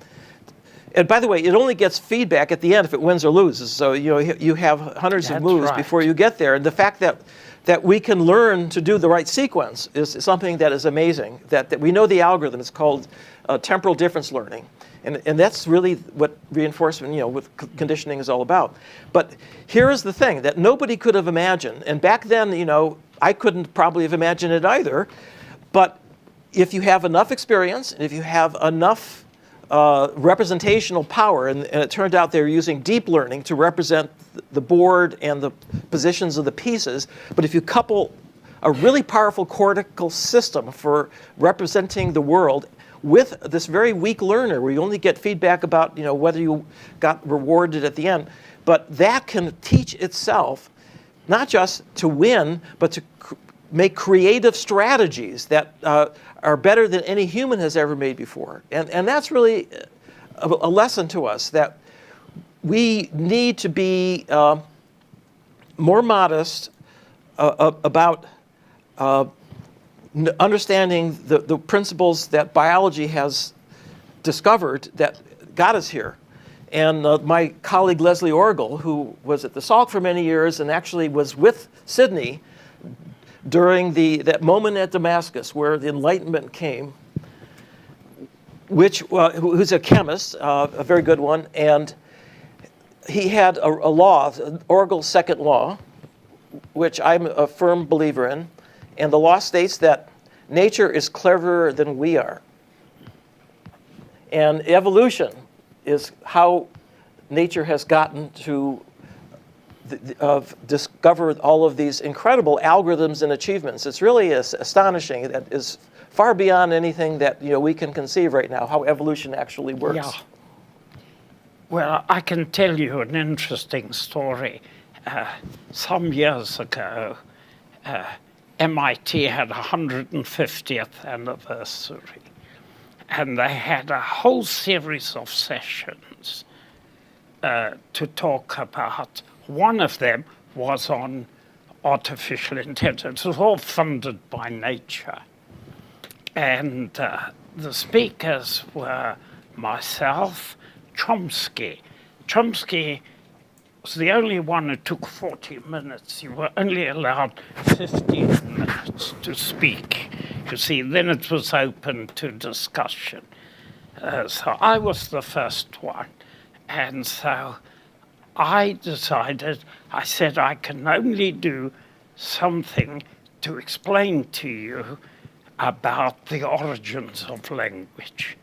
And by the way, it only gets feedback at the end if it wins or loses. So you have hundreds of moves before you get there. And the fact that we can learn to do the right sequence is something that is amazing. That we know the algorithm. It's called temporal difference learning. And that's really what reinforcement, with conditioning is all about. But here is the thing that nobody could have imagined. And back then, I couldn't probably have imagined it either. But if you have enough experience, and if you have enough representational power, and it turned out they were using deep learning to represent the board and the positions of the pieces. But if you couple a really powerful cortical system for representing the world with this very weak learner, where you only get feedback about whether you got rewarded at the end, but that can teach itself not just to win, but to make creative strategies that are better than any human has ever made before. And that's really a lesson to us, that we need to be more modest about understanding the principles that biology has discovered that got us here. And my colleague Leslie Orgel, who was at the Salk for many years and actually was with Sydney during that moment at Damascus where the Enlightenment came, who's a chemist, a very good one, and he had a law, Orgel's second law, which I'm a firm believer in, and the law states that nature is cleverer than we are. And evolution is how nature has gotten to discover all of these incredible algorithms and achievements. It's really astonishing. That is far beyond anything that we can conceive right now, how evolution actually works. Yeah. Well, I can tell you an interesting story. Some years ago, MIT had 150th anniversary, and they had a whole series of sessions to talk about. One of them was on artificial intelligence. It was all funded by nature. And the speakers were myself, Chomsky. Chomsky was the only one who took 40 minutes. You were only allowed 15 minutes to speak. You see, then it was open to discussion. So I was the first one. And so I decided, I said, I can only do something to explain to you about the origins of language.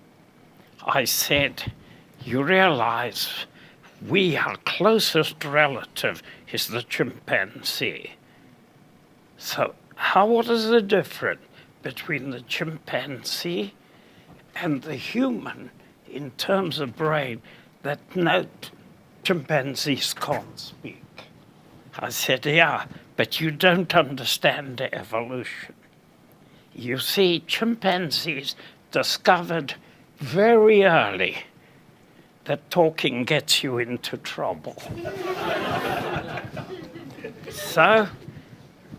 I said, you realize our closest relative is the chimpanzee. So what is the difference between the chimpanzee and the human in terms of brain that chimpanzees can't speak? I said, yeah, but you don't understand evolution. You see, chimpanzees discovered very early that talking gets you into trouble. So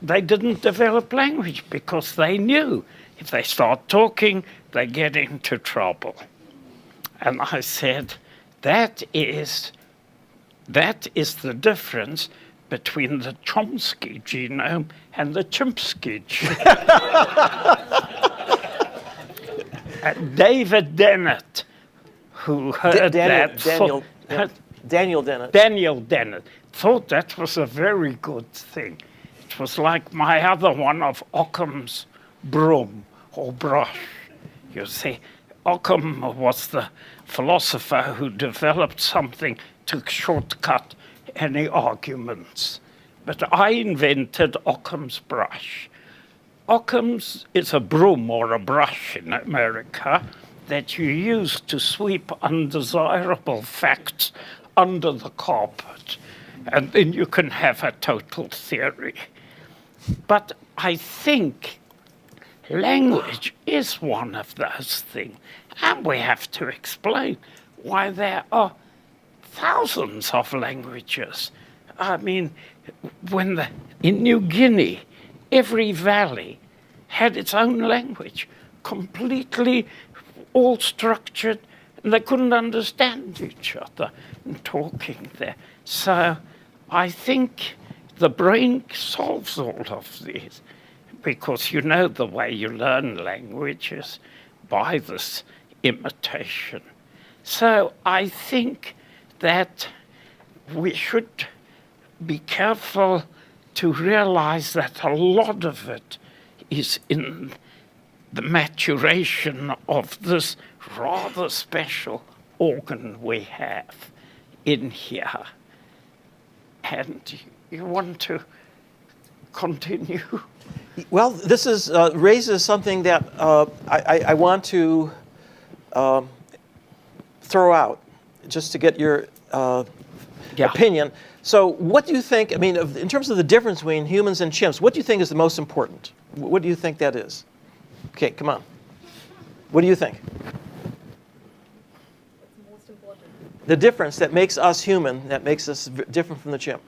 they didn't develop language because they knew if they start talking, they get into trouble. And I said, that is the difference between the Chomsky genome and the Chimpsky genome. David Dennett, who heard Daniel Dennett. Daniel Dennett thought that was a very good thing. It was like my other one of Occam's broom or brush. You see, Occam was the philosopher who developed something to shortcut any arguments. but I invented Occam's brush. Occam's is a broom or a brush in America that you use to sweep undesirable facts under the carpet, and then you can have a total theory. But I think language is one of those things, and we have to explain why there are thousands of languages. I mean, in New Guinea, every valley had its own language, completely all structured, and they couldn't understand each other in talking there. So I think the brain solves all of these, because you know the way you learn languages by this imitation. So I think that we should be careful to realize that a lot of it is in the maturation of this rather special organ we have in here. And you want to continue? Well, this is raises something that I want to throw out, just to get your opinion. So what do you think, I mean, in terms of the difference between humans and chimps, what do you think is the most important? What do you think that is? Okay, come on. What do you think? What's most important? The difference that makes us human, that makes us different from the chimp.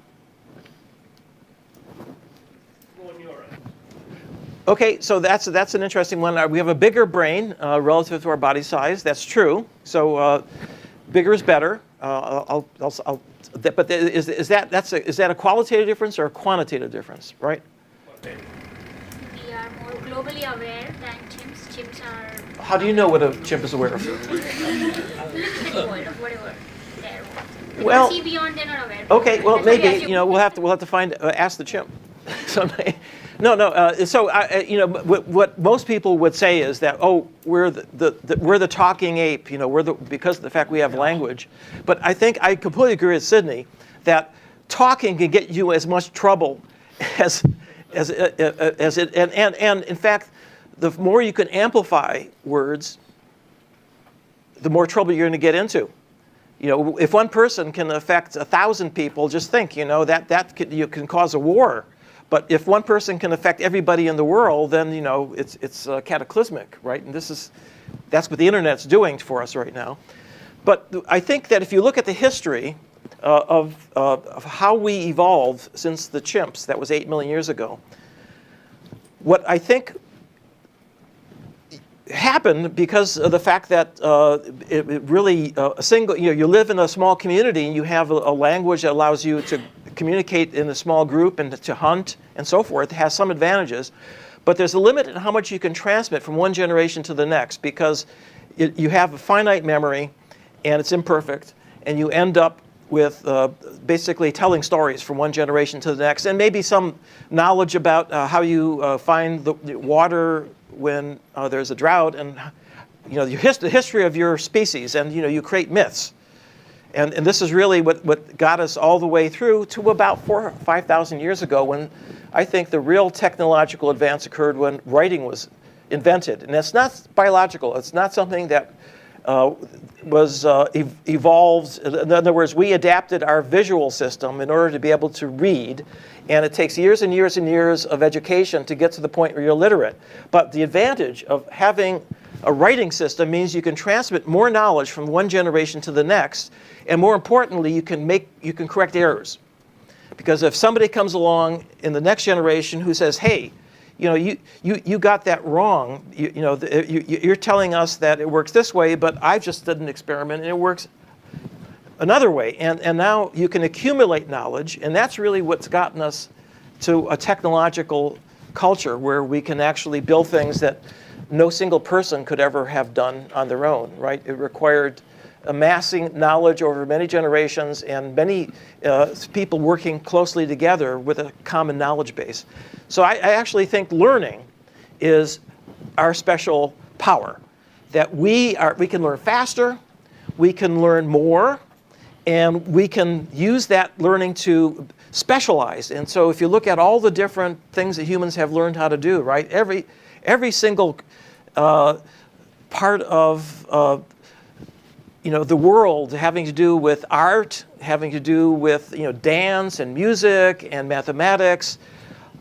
Okay, so that's an interesting one. We have a bigger brain relative to our body size. That's true. So bigger is better. But is that a qualitative difference or a quantitative difference, right? We are more globally aware than chimps. Chimps are How do you know what a chimp is aware of? limited world of whatever there was. They Well, don't see beyond, they're not aware. Okay, well That's what we maybe assume. we'll have to find ask the chimp. Someday. No. So what most people would say is that we're the talking ape. Because of the fact we have language. But I think I completely agree with Sydney that talking can get you as much trouble as it. And in fact, the more you can amplify words, the more trouble you're going to get into. If one person can affect 1,000 people, just think, that can cause a war. But if one person can affect everybody in the world, then it's cataclysmic, right? And that's what the internet's doing for us right now. But I think that if you look at the history of how we evolved since the chimps, that was 8 million years ago, what I think happened because of the fact that it really you live in a small community and you have a language that allows you to communicate in a small group and to hunt and so forth. It has some advantages, but there's a limit in how much you can transmit from one generation to the next because you have a finite memory and it's imperfect, and you end up with basically telling stories from one generation to the next, and maybe some knowledge about how you find the water when there's a drought, and the history of your species, and you create myths. And this is really what got us all the way through to about 4,000 or 5,000 years ago, when I think the real technological advance occurred when writing was invented. And it's not biological. It's not something that was evolved. In other words, we adapted our visual system in order to be able to read. And it takes years and years and years of education to get to the point where you're literate. But the advantage of having a writing system means you can transmit more knowledge from one generation to the next, and more importantly, you can correct errors. Because if somebody comes along in the next generation who says, "Hey, you got that wrong. You're telling us that it works this way, but I just did an experiment and it works another way." And now you can accumulate knowledge, and that's really what's gotten us to a technological culture where we can actually build things that no single person could ever have done on their own, right? It required amassing knowledge over many generations and many people working closely together with a common knowledge base. So I actually think learning is our special power, that we can learn faster, we can learn more, and we can use that learning to specialized. And so if you look at all the different things that humans have learned how to do, right? Every single part of the world having to do with art, having to do with dance and music and mathematics,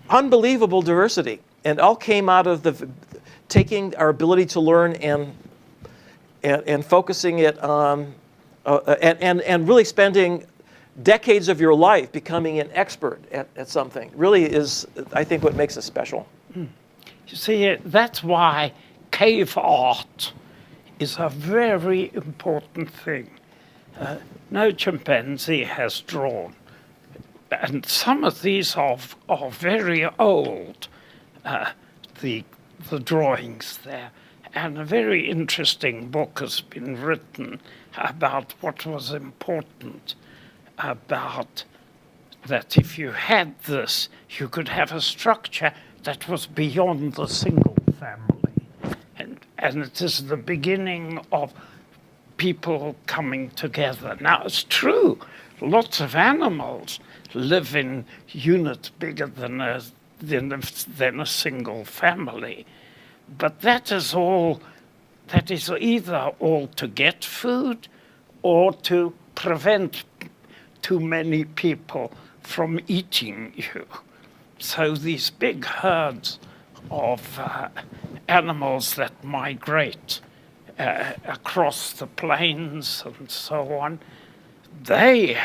unbelievable diversity, and all came out of taking our ability to learn and focusing it on and really spending decades of your life becoming an expert at something really is, I think, what makes us special. You see, that's why cave art is a very important thing. No chimpanzee has drawn. And some of these are very old, the drawings there. And a very interesting book has been written about what was important about that if you had this, you could have a structure that was beyond the single family. And it is the beginning of people coming together. Now, it's true, lots of animals live in units bigger than a single family. But that is either all to get food or to prevent too many people from eating you. So these big herds of animals that migrate across the plains and so on, they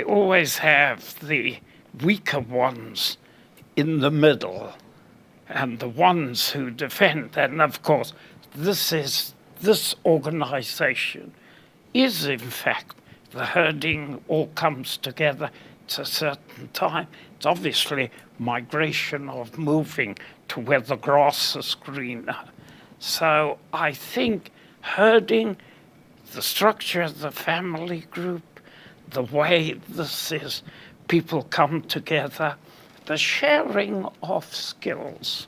always have the weaker ones in the middle and the ones who defend. And of course, this organization is in fact the herding all comes together at a certain time. It's obviously migration of moving to where the grass is greener. So I think herding, the structure of the family group, the way this is, people come together, the sharing of skills.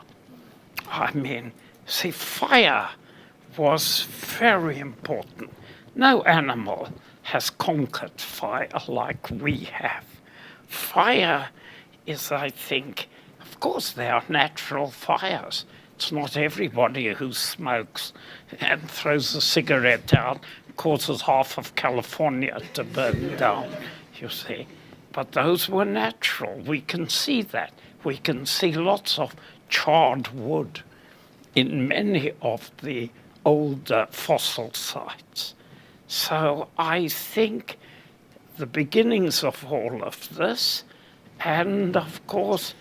I mean, see, fire was very important. No animal has conquered fire like we have. Fire is, I think, of course there are natural fires. It's not everybody who smokes and throws a cigarette out, causes half of California to burn down, you see. But those were natural. We can see that. We can see lots of charred wood in many of the older fossil sites. So I think the beginnings of all of this, and of course,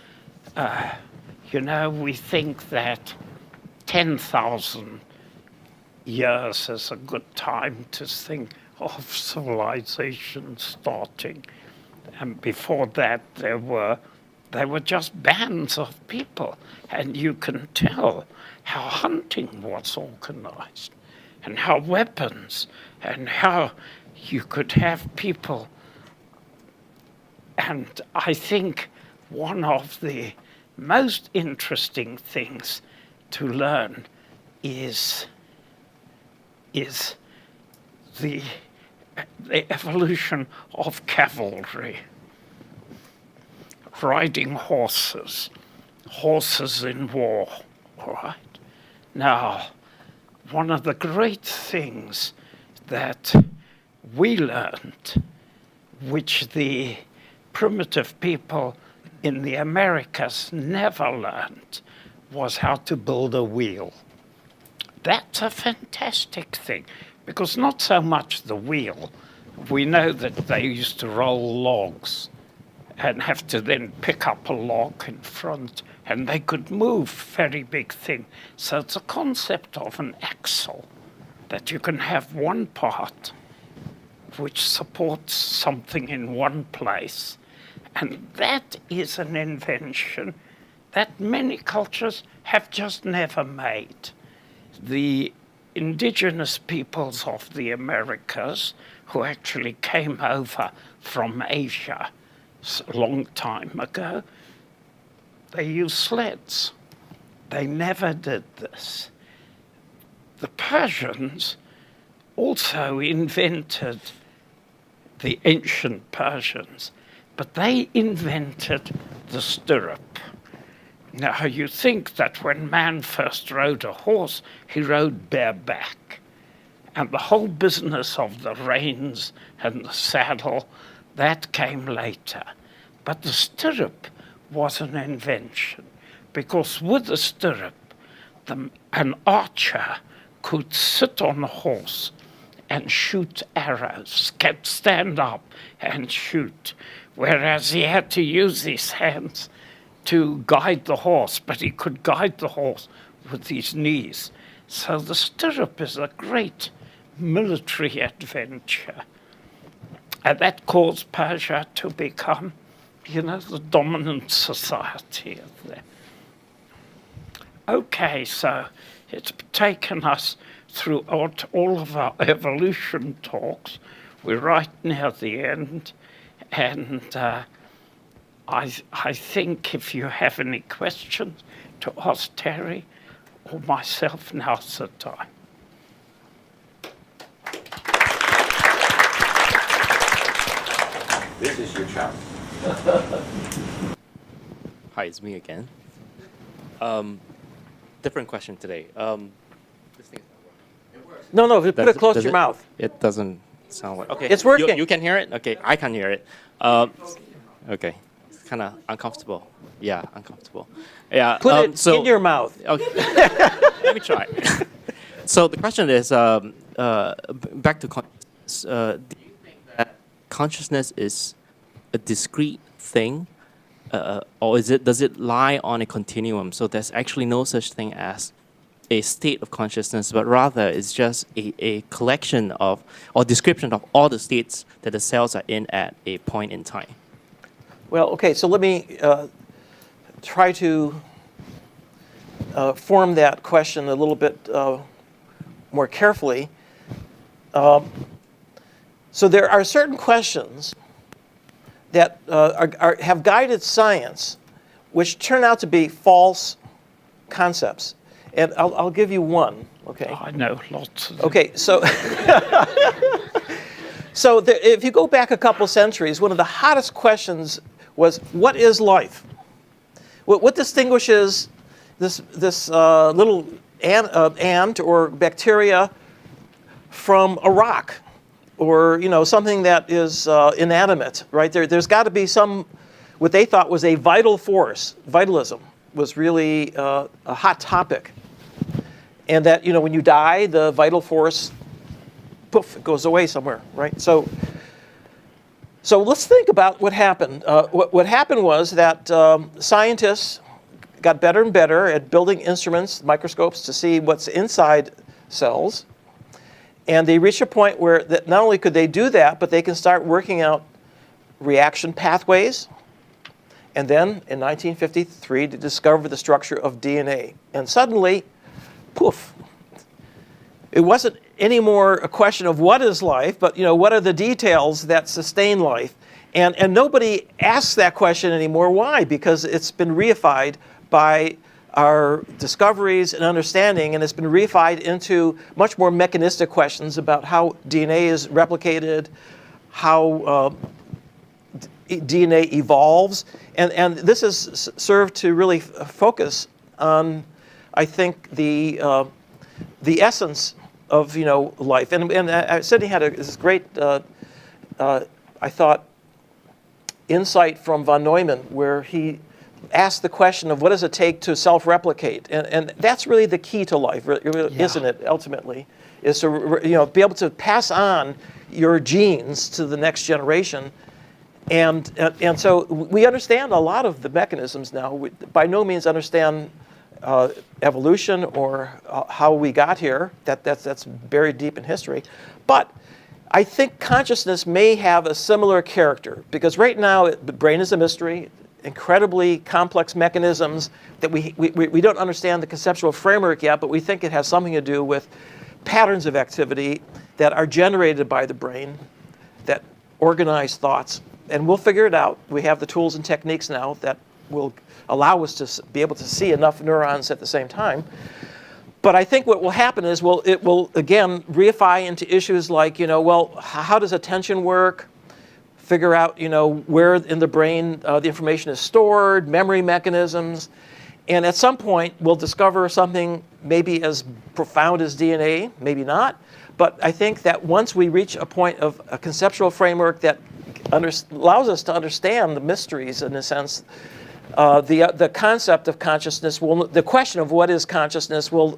we think that 10,000 years is a good time to think of civilization starting. And before that, there were just bands of people. And you can tell how hunting was organized, and how weapons, and how you could have people. And I think one of the most interesting things to learn is the evolution of cavalry, riding horses in war, all right? Now, one of the great things that we learned, which the primitive people in the Americas never learned, was how to build a wheel. That's a fantastic thing, because not so much the wheel. We know that they used to roll logs and have to then pick up a log in front, and they could move very big things. So it's a concept of an axle, that you can have one part which supports something in one place. And that is an invention that many cultures have just never made. The indigenous peoples of the Americas, who actually came over from Asia a long time ago, they used sleds. They never did this. The Persians also invented, the ancient Persians, but they invented the stirrup. Now, you think that when man first rode a horse, he rode bareback. And the whole business of the reins and the saddle, that came later. But the stirrup was an invention, because with the stirrup, an archer could sit on a horse and shoot arrows, stand up and shoot, whereas he had to use his hands to guide the horse, but he could guide the horse with his knees. So the stirrup is a great military adventure. And that caused Persia to become, the dominant society of there. Okay, so it's taken us throughout all of our evolution talks. We're right near the end, and I think if you have any questions to ask Terry or myself, now's the time. This is your chance. Hi, it's me again. Different question today. This thing No, put it close to your mouth. It doesn't sound like. Okay, It's working. You can hear it. Okay, I can hear it. Okay, it's kind of uncomfortable. Yeah, uncomfortable. Yeah. Put it in your mouth. Okay. Let me try. So the question is, back to consciousness. Do you think that consciousness is a discrete thing, or does it lie on a continuum? So there's actually no such thing as a state of consciousness, but rather it's just a collection of, or description of all the states that the cells are in at a point in time. Well, okay, so let me try to form that question a little bit more carefully. So there are certain questions that have guided science, which turn out to be false concepts. And I'll give you one, okay? I know lots of them. Okay, so if you go back a couple centuries, one of the hottest questions was, what is life? What distinguishes this little ant or bacteria from a rock, or something that is inanimate, right? There's got to be what they thought was a vital force. Vitalism was really a hot topic. And that, when you die, the vital force, poof, it goes away somewhere, right? So let's think about what happened. What happened was that scientists got better and better at building instruments, microscopes, to see what's inside cells. And they reached a point where that not only could they do that, but they can start working out reaction pathways. And then in 1953, they discovered the structure of DNA. And suddenly, poof, it wasn't anymore a question of what is life, but what are the details that sustain life? And nobody asks that question anymore. Why? Because it's been reified by our discoveries and understanding, and it's been reified into much more mechanistic questions about how DNA is replicated, how DNA evolves, and this has served to really focus on, I think, the essence of life. And Sydney had this great, I thought, insight from von Neumann, where he asked the question of what does it take to self-replicate, and that's really the key to life, isn't it? Ultimately, is to be able to pass on your genes to the next generation, and so we understand a lot of the mechanisms now. We by no means understand evolution or how we got here. That's buried deep in history, but I think consciousness may have a similar character, because right now the brain is a mystery. Incredibly complex mechanisms that we don't understand the conceptual framework yet, but we think it has something to do with patterns of activity that are generated by the brain that organize thoughts. And we'll figure it out. We have the tools and techniques now that will allow us to be able to see enough neurons at the same time. But I think what will happen is it will again reify into issues like, how does attention work? figure out, where in the brain the information is stored, memory mechanisms. And at some point, we'll discover something maybe as profound as DNA, maybe not. But I think that once we reach a point of a conceptual framework that allows us to understand the mysteries, in a sense, the concept of consciousness the question of what is consciousness will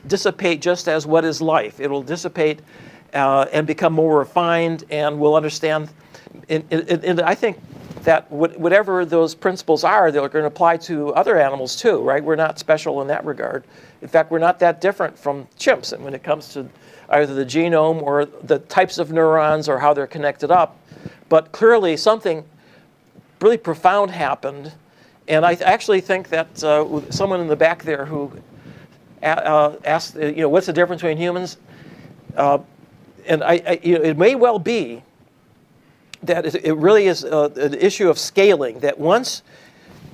dissipate just as what is life. It will dissipate and become more refined, and we'll understand. And I think that whatever those principles are, they're going to apply to other animals too, right? We're not special in that regard. In fact, we're not that different from chimps when it comes to either the genome or the types of neurons or how they're connected up. But clearly something really profound happened. And I actually think that someone in the back there who asked, what's the difference between humans? And it may well be that it really is an issue of scaling, that once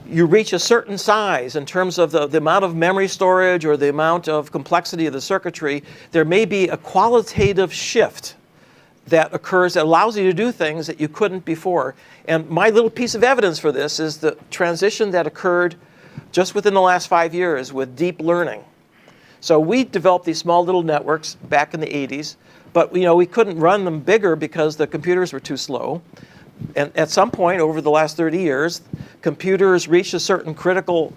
you reach a certain size in terms of the amount of memory storage or the amount of complexity of the circuitry, there may be a qualitative shift that occurs that allows you to do things that you couldn't before. And my little piece of evidence for this is the transition that occurred just within the last 5 years with deep learning. So we developed these small little networks back in the 80s, but we couldn't run them bigger because the computers were too slow. And at some point over the last 30 years, computers reached a certain critical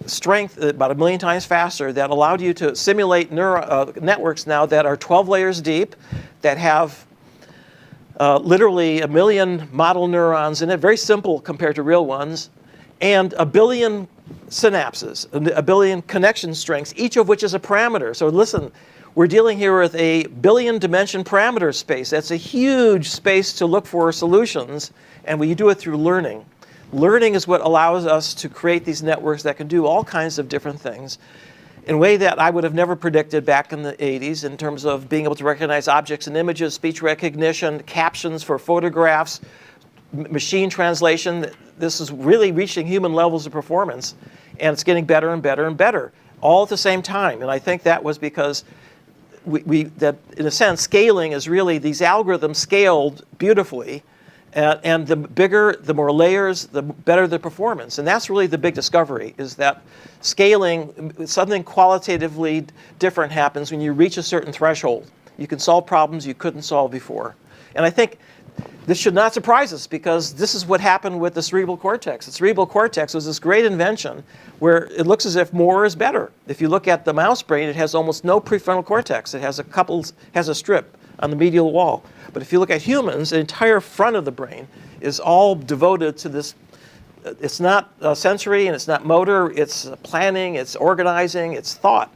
strength, about 1 million times faster, that allowed you to simulate networks now that are 12 layers deep, that have literally 1 million model neurons in it, very simple compared to real ones, and 1 billion synapses, 1 billion connection strengths, each of which is a parameter. So listen, we're dealing here with a 1 billion dimension parameter space. That's a huge space to look for solutions, and we do it through learning. Learning is what allows us to create these networks that can do all kinds of different things in a way that I would have never predicted back in the 80s in terms of being able to recognize objects and images, speech recognition, captions for photographs, machine translation. This is really reaching human levels of performance, and it's getting better and better and better, all at the same time. And I think that was because that in a sense, scaling is really these algorithms scaled beautifully, and the bigger, the more layers, the better the performance. And that's really the big discovery, is that scaling, something qualitatively different happens when you reach a certain threshold. You can solve problems you couldn't solve before. And I think this should not surprise us, because this is what happened with the cerebral cortex. The cerebral cortex was this great invention where it looks as if more is better. If you look at the mouse brain, it has almost no prefrontal cortex. It has a strip on the medial wall. But if you look at humans, the entire front of the brain is all devoted to this. It's not sensory and it's not motor. It's planning, it's organizing, it's thought.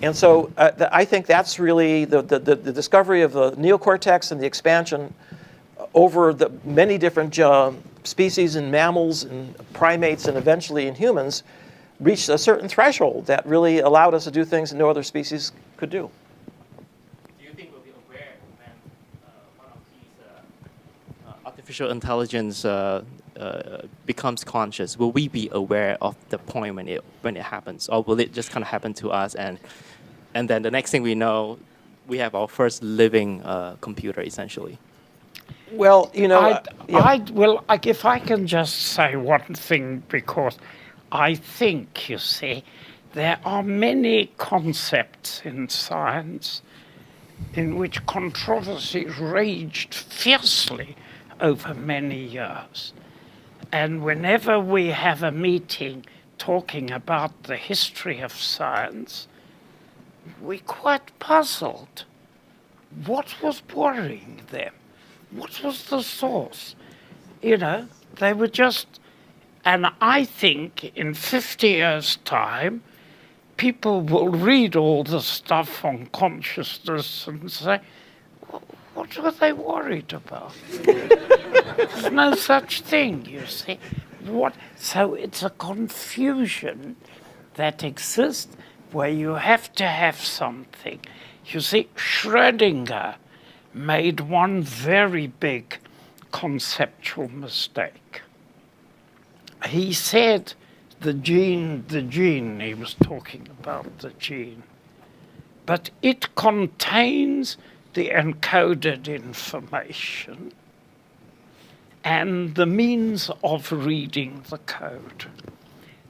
And so I think that's really the discovery of the neocortex and the expansion over the many different species in mammals and primates and eventually in humans reached a certain threshold that really allowed us to do things that no other species could do. Do you think we'll be aware when one of these artificial intelligence becomes conscious? Will we be aware of the point when it happens, or will it just kind of happen to us, and then the next thing we know, we have our first living computer essentially? Well, if I can just say one thing, because I think, you see, there are many concepts in science in which controversy raged fiercely over many years. And whenever we have a meeting talking about the history of science, we're quite puzzled. What was worrying them? What was the source? They were just, and I think in 50 years' time, people will read all the stuff on consciousness and say, what were they worried about? There's no such thing, you see. So it's a confusion that exists where you have to have something. You see, Schrödinger made one very big conceptual mistake. He said the gene, he was talking about the gene, but it contains the encoded information, and the means of reading the code.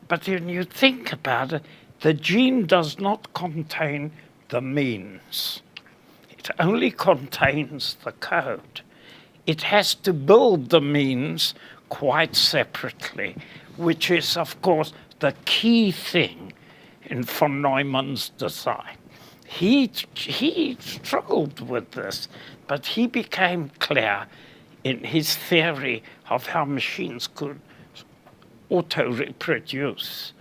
But when you think about it, the gene does not contain the means. It only contains the code. It has to build the means quite separately, which is, of course, the key thing in von Neumann's design. He struggled with this, but he became clear in his theory of how machines could auto-reproduce,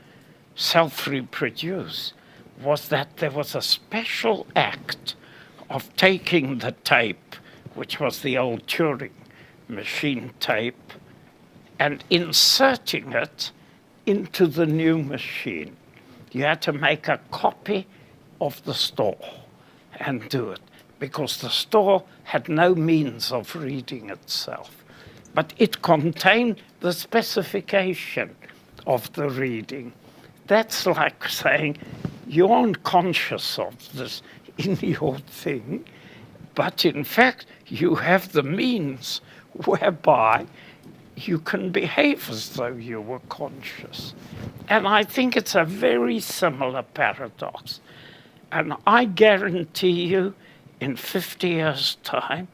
self-reproduce, was that there was a special act of taking the tape, which was the old Turing machine tape, and inserting it into the new machine. You had to make a copy of the store and do it, because the store had no means of reading itself. But it contained the specification of the reading. That's like saying you aren't conscious of this in your thing, but in fact you have the means whereby you can behave as though you were conscious. And I think it's a very similar paradox. And I guarantee you, in 50 years' time,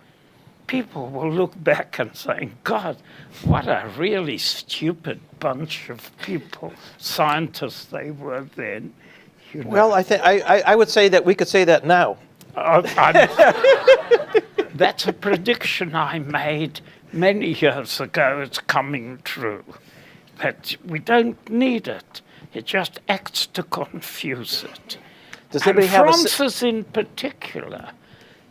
people will look back and say, God, what a really stupid bunch of people, scientists they were then. You know. Well, I would say that we could say that now. That's a prediction I made many years ago. It's coming true. That we don't need it. It just acts to confuse it. Does anybody have Francis in particular,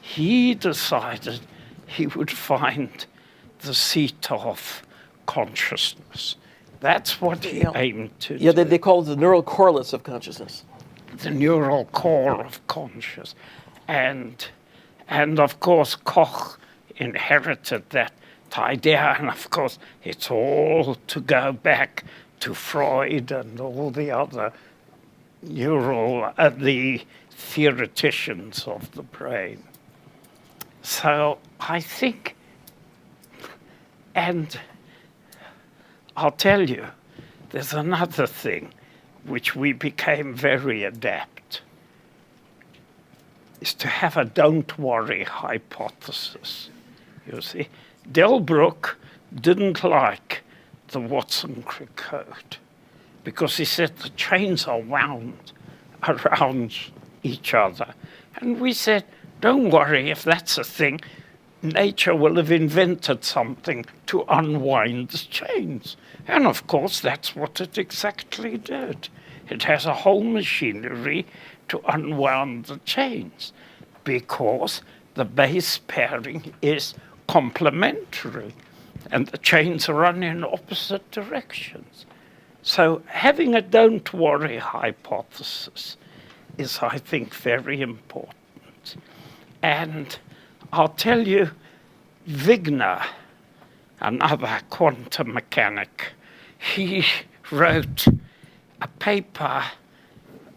he decided he would find the seat of consciousness. That's what he aimed to do. Yeah, they call it the neural correlates of consciousness. The neural core of conscious. And of course, Koch inherited that idea, and of course, it's all to go back to Freud and all the other the theoreticians of the brain. So I think, and I'll tell you, there's another thing which we became very adept, is to have a don't worry hypothesis. You see, Delbruck didn't like the Watson-Crick code because he said the chains are wound around each other. And we said, don't worry, if that's a thing, nature will have invented something to unwind the chains. And of course, that's what it exactly did. It has a whole machinery to unwound the chains because the base pairing is complementary and the chains run in opposite directions. So having a don't worry hypothesis is, I think, very important. And I'll tell you, Wigner, another quantum mechanic, he wrote a paper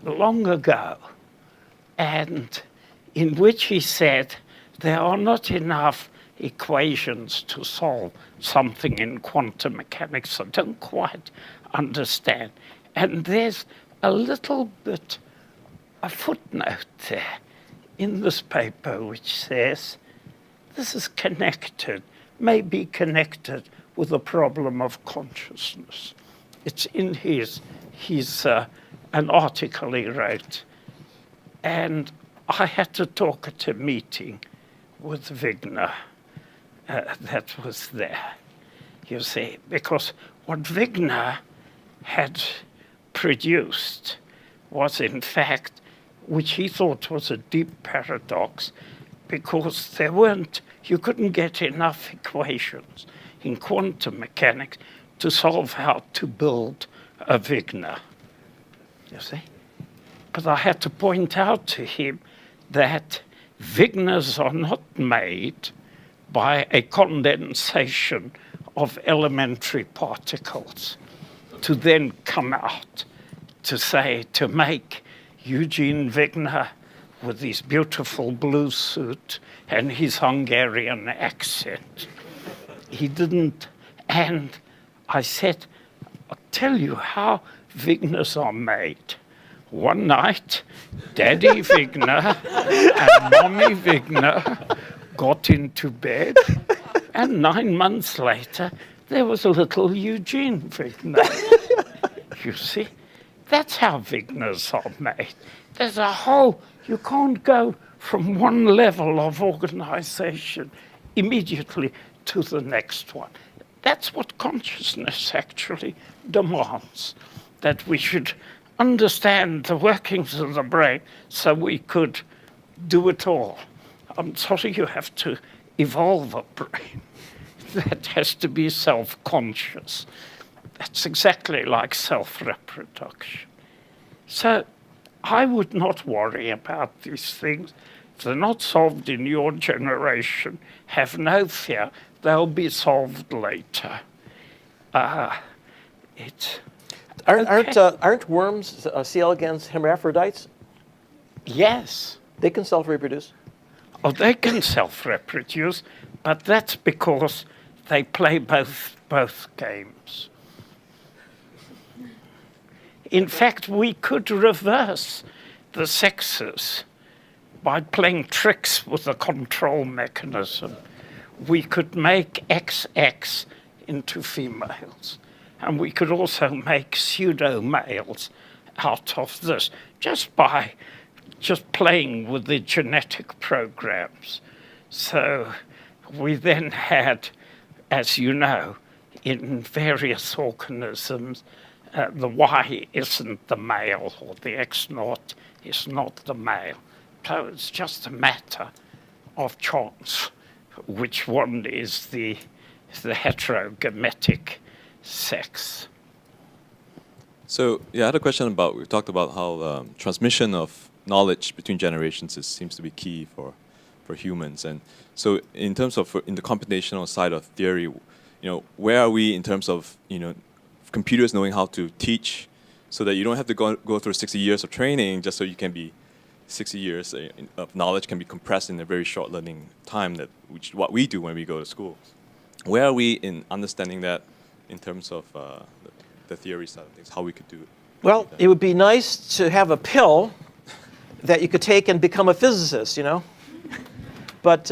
long ago, and in which he said there are not enough equations to solve something in quantum mechanics. I don't quite understand. And there's a little bit, a footnote there in this paper which says this is connected, may be connected with the problem of consciousness. It's in an article he wrote. And I had to talk at a meeting with Wigner that was there, you see, because what Wigner had produced was, in fact, which he thought was a deep paradox, because you couldn't get enough equations in quantum mechanics to solve how to build a Wigner, you see. But I had to point out to him that Wigners are not made by a condensation of elementary particles to then come out to make Eugene Wigner with his beautiful blue suit and his Hungarian accent. He didn't And I said, I'll tell you how Vigners are made. One night, Daddy Vigner and Mommy Vigner got into bed, and 9 months later, there was a little Eugene Vigner. You see, that's how Vigners are made. There's a whole, you can't go from one level of organization immediately to the next one. That's what consciousness actually demands, that we should understand the workings of the brain so we could do it all. I'm sorry you have to evolve a brain that has to be self-conscious. That's exactly like self-reproduction. So I would not worry about these things. If they're not solved in your generation, have no fear, they'll be solved later. Aren't worms C. elegans hermaphrodites? Yes. They can self-reproduce. Oh, they can self-reproduce, but that's because they play both games. In fact, we could reverse the sexes by playing tricks with the control mechanism. We could make XX into females, and we could also make pseudo-males out of this just by playing with the genetic programs. So we then had, as you know, in various organisms, the Y isn't the male, or the X0 is not the male. So it's just a matter of chance which one is the heterogametic sex. So, yeah, I had a question about, we talked about how transmission of knowledge between generations seems to be key for humans. And so in terms of, in the computational side of theory, where are we in terms of, computers knowing how to teach so that you don't have to go through 60 years of training just so you can be 60 years of knowledge can be compressed in a very short learning time, which is what we do when we go to school. Where are we in understanding that in terms of the theory side of things, how we could do it? Well, it would be nice to have a pill that you could take and become a physicist, But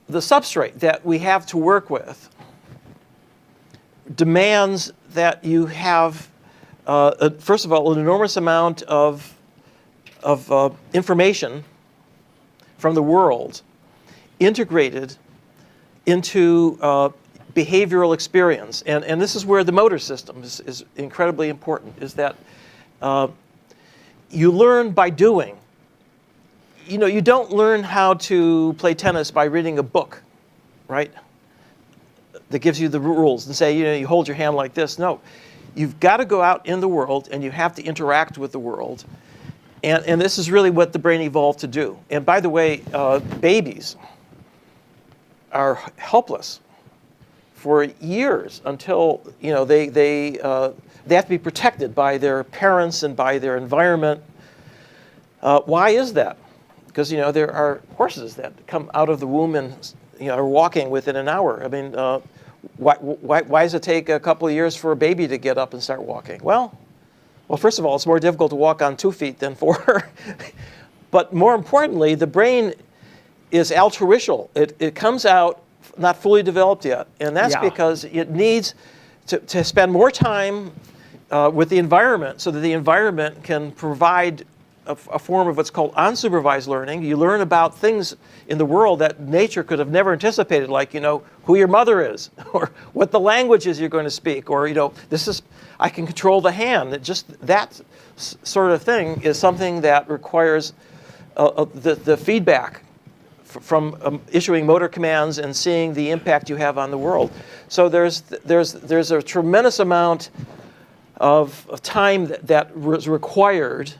the substrate that we have to work with demands that you have, first of all, an enormous amount of information from the world integrated into behavioral experience. And this is where the motor system is incredibly important, is that you learn by doing. You don't learn how to play tennis by reading a book, right? That gives you the rules and say, you hold your hand like this. No, you've got to go out in the world and you have to interact with the world. And this is really what the brain evolved to do. And by the way, babies are helpless for years until they have to be protected by their parents and by their environment. Why is that? Because there are horses that come out of the womb and are walking within an hour. I mean, why does it take a couple of years for a baby to get up and start walking? Well, first of all, it's more difficult to walk on 2 feet than 4. But more importantly, the brain is altruitional. It comes out not fully developed yet. And that's because it needs to spend more time with the environment so that the environment can provide a form of what's called unsupervised learning. You learn about things in the world that nature could have never anticipated, like, who your mother is, or what the language is you're going to speak, or, I can control the hand. That sort of thing is something that requires the feedback from issuing motor commands and seeing the impact you have on the world. So there's a tremendous amount of time that was required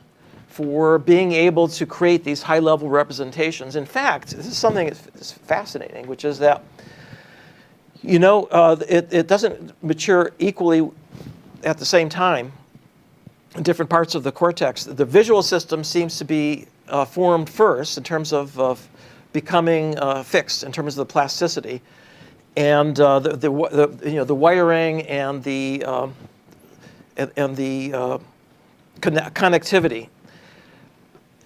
for being able to create these high-level representations. In fact, this is something that's fascinating, which is that, it doesn't mature equally at the same time in different parts of the cortex. The visual system seems to be formed first in terms of becoming fixed in terms of the plasticity, and the wiring and the connectivity.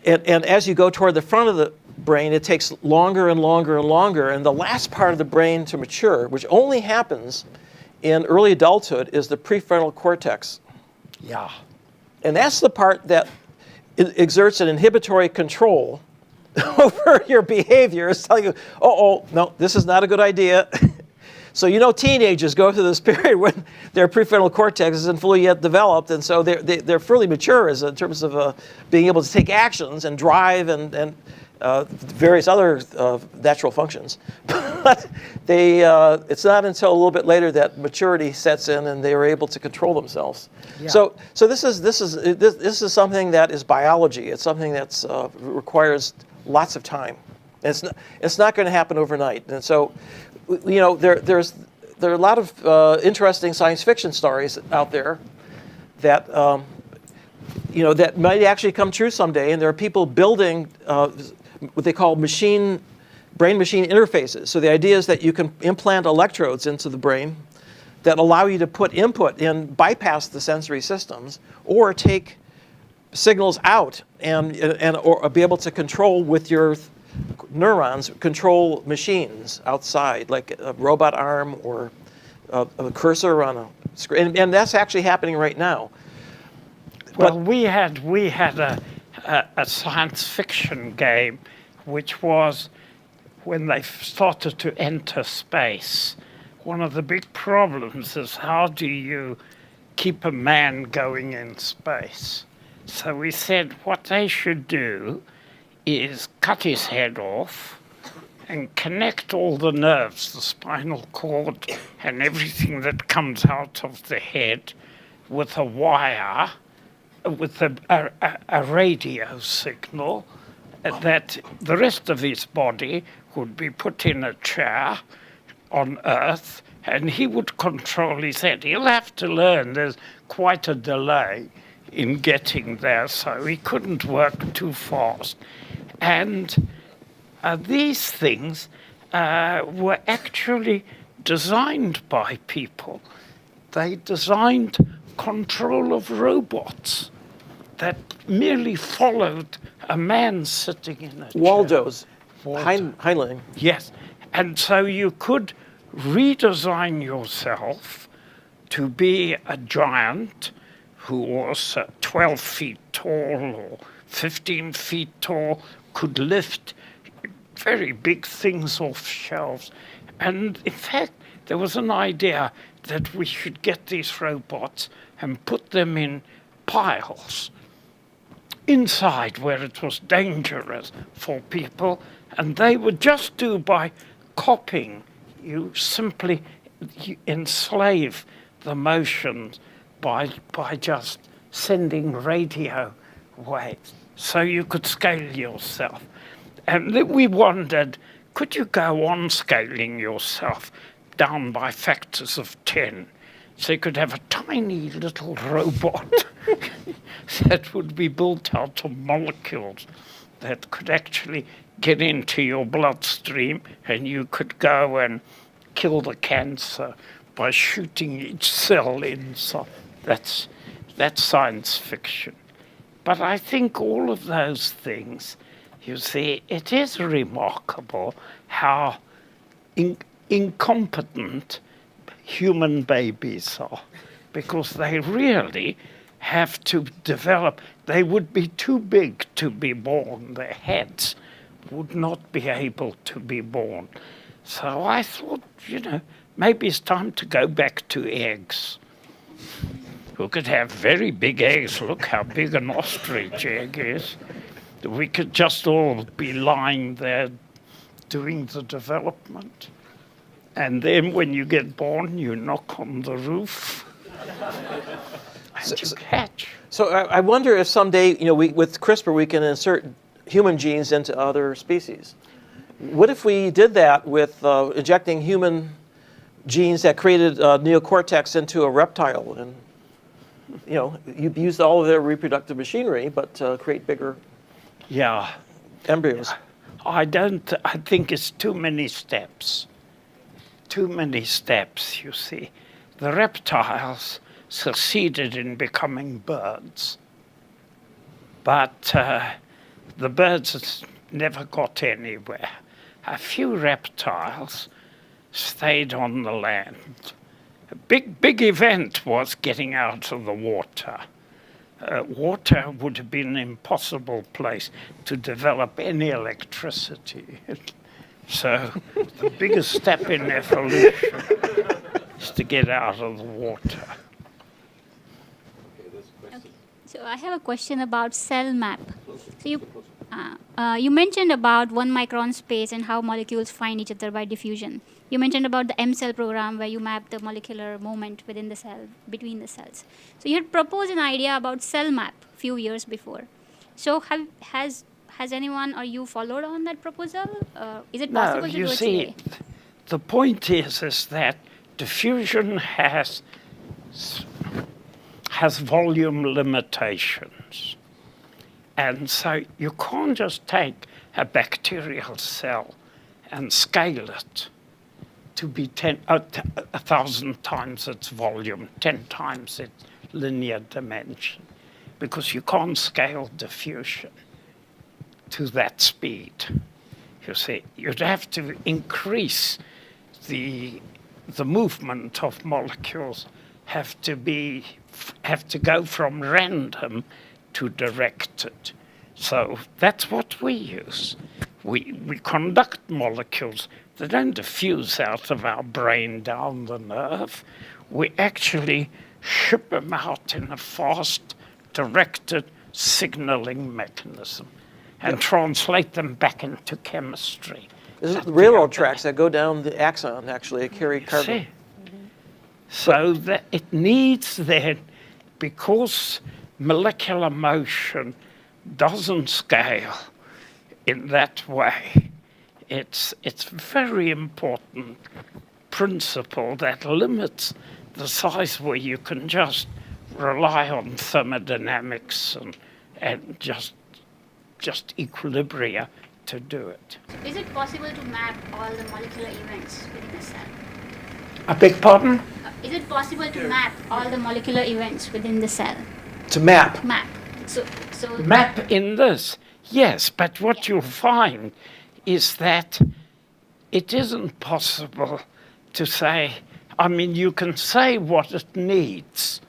And as you go toward the front of the brain, it takes longer and longer and longer. And the last part of the brain to mature, which only happens in early adulthood, is the prefrontal cortex. Yeah. And that's the part that exerts an inhibitory control over your behavior. It's telling you, oh, no, this is not a good idea. So teenagers go through this period when their prefrontal cortex isn't fully yet developed, and so they're fairly mature in terms of being able to take actions and drive and various other natural functions. But it's not until a little bit later that maturity sets in and they are able to control themselves. Yeah. So this is something that is biology. It's something that requires lots of time. It's not going to happen overnight, and so. There are a lot of interesting science fiction stories out there that that might actually come true someday, and there are people building what they call brain-machine interfaces. So the idea is that you can implant electrodes into the brain that allow you to put input in, bypass the sensory systems, or take signals out or be able to control with your neurons, control machines outside, like a robot arm or a cursor on a screen, and that's actually happening right now. Well, we had a science fiction game, which was when they started to enter space. One of the big problems is how do you keep a man going in space? So we said what they should do is cut his head off and connect all the nerves, the spinal cord and everything that comes out of the head with a wire, with a radio signal, that the rest of his body would be put in a chair on Earth and he would control his head. He'll have to learn there's quite a delay in getting there, so he couldn't work too fast. And these things were actually designed by people. They designed control of robots that merely followed a man sitting in a chair. Waldo's. Heinlein. Yes. And so you could redesign yourself to be a giant who was 12 feet tall or 15 feet tall, could lift very big things off shelves. And in fact, there was an idea that we should get these robots and put them in piles inside where it was dangerous for people, and they would just do by copying. You simply enslave the motions by just sending radio waves. So you could scale yourself. And we wondered, could you go on scaling yourself down by factors of 10? So you could have a tiny little robot that would be built out of molecules that could actually get into your bloodstream, and you could go and kill the cancer by shooting each cell inside. That's science fiction. But I think all of those things, you see, it is remarkable how incompetent human babies are, because they really have to develop. They would be too big to be born. Their heads would not be able to be born. So I thought, maybe it's time to go back to eggs. We could have very big eggs. Look how big an ostrich egg is. We could just all be lying there doing the development. And then when you get born, you knock on the roof and you hatch. So I wonder if someday, with CRISPR, we can insert human genes into other species. What if we did that with injecting human genes that created neocortex into a reptile? And you used all of their reproductive machinery, but create bigger embryos. I think it's too many steps. Too many steps, you see. The reptiles succeeded in becoming birds, but the birds never got anywhere. A few reptiles stayed on the land. A big event was getting out of the water. Water would have been an impossible place to develop any electricity. So the biggest step in evolution is to get out of the water. So I have a question about cell map. So you mentioned about 1 micron space and how molecules find each other by diffusion. You mentioned about the M-cell program where you map the molecular moment within the cell, between the cells. So you had proposed an idea about cell map a few years before. So has anyone or you followed on that proposal? Is it possible to do it today? The point is that diffusion has volume limitations. And so you can't just take a bacterial cell and scale it to be 1,000 times its volume, 10 times its linear dimension, because you can't scale diffusion to that speed. You see, you'd have to increase the movement of molecules, have to go from random to directed. So that's what we use. We conduct molecules. They don't diffuse out of our brain down the nerve. We actually ship them out in a fast, directed signaling mechanism and translate them back into chemistry. This is the railroad tracks that go down the axon, actually, carry carbon. So that it needs then, because molecular motion doesn't scale in that way, it's very important principle that limits the size where you can just rely on thermodynamics and just equilibria to do it. Is it possible to map all the molecular events within a cell? I beg pardon? Is it possible to map all the molecular events within the cell? To map? Map. So Map in this, yes, but what you'll find is that it isn't possible to say, I mean, you can say what it needs,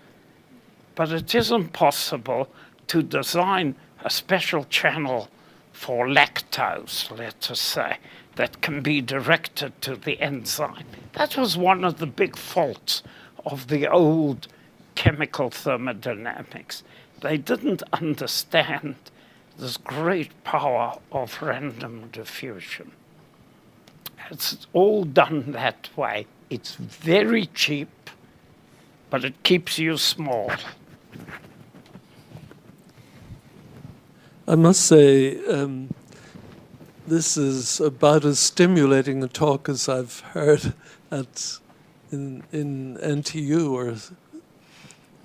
but it isn't possible to design a special channel for lactose, let us say, that can be directed to the enzyme. That was one of the big faults of the old chemical thermodynamics. They didn't understand this great power of random diffusion. It's all done that way. It's very cheap, but it keeps you small. I must say, this is about as stimulating a talk as I've heard in NTU or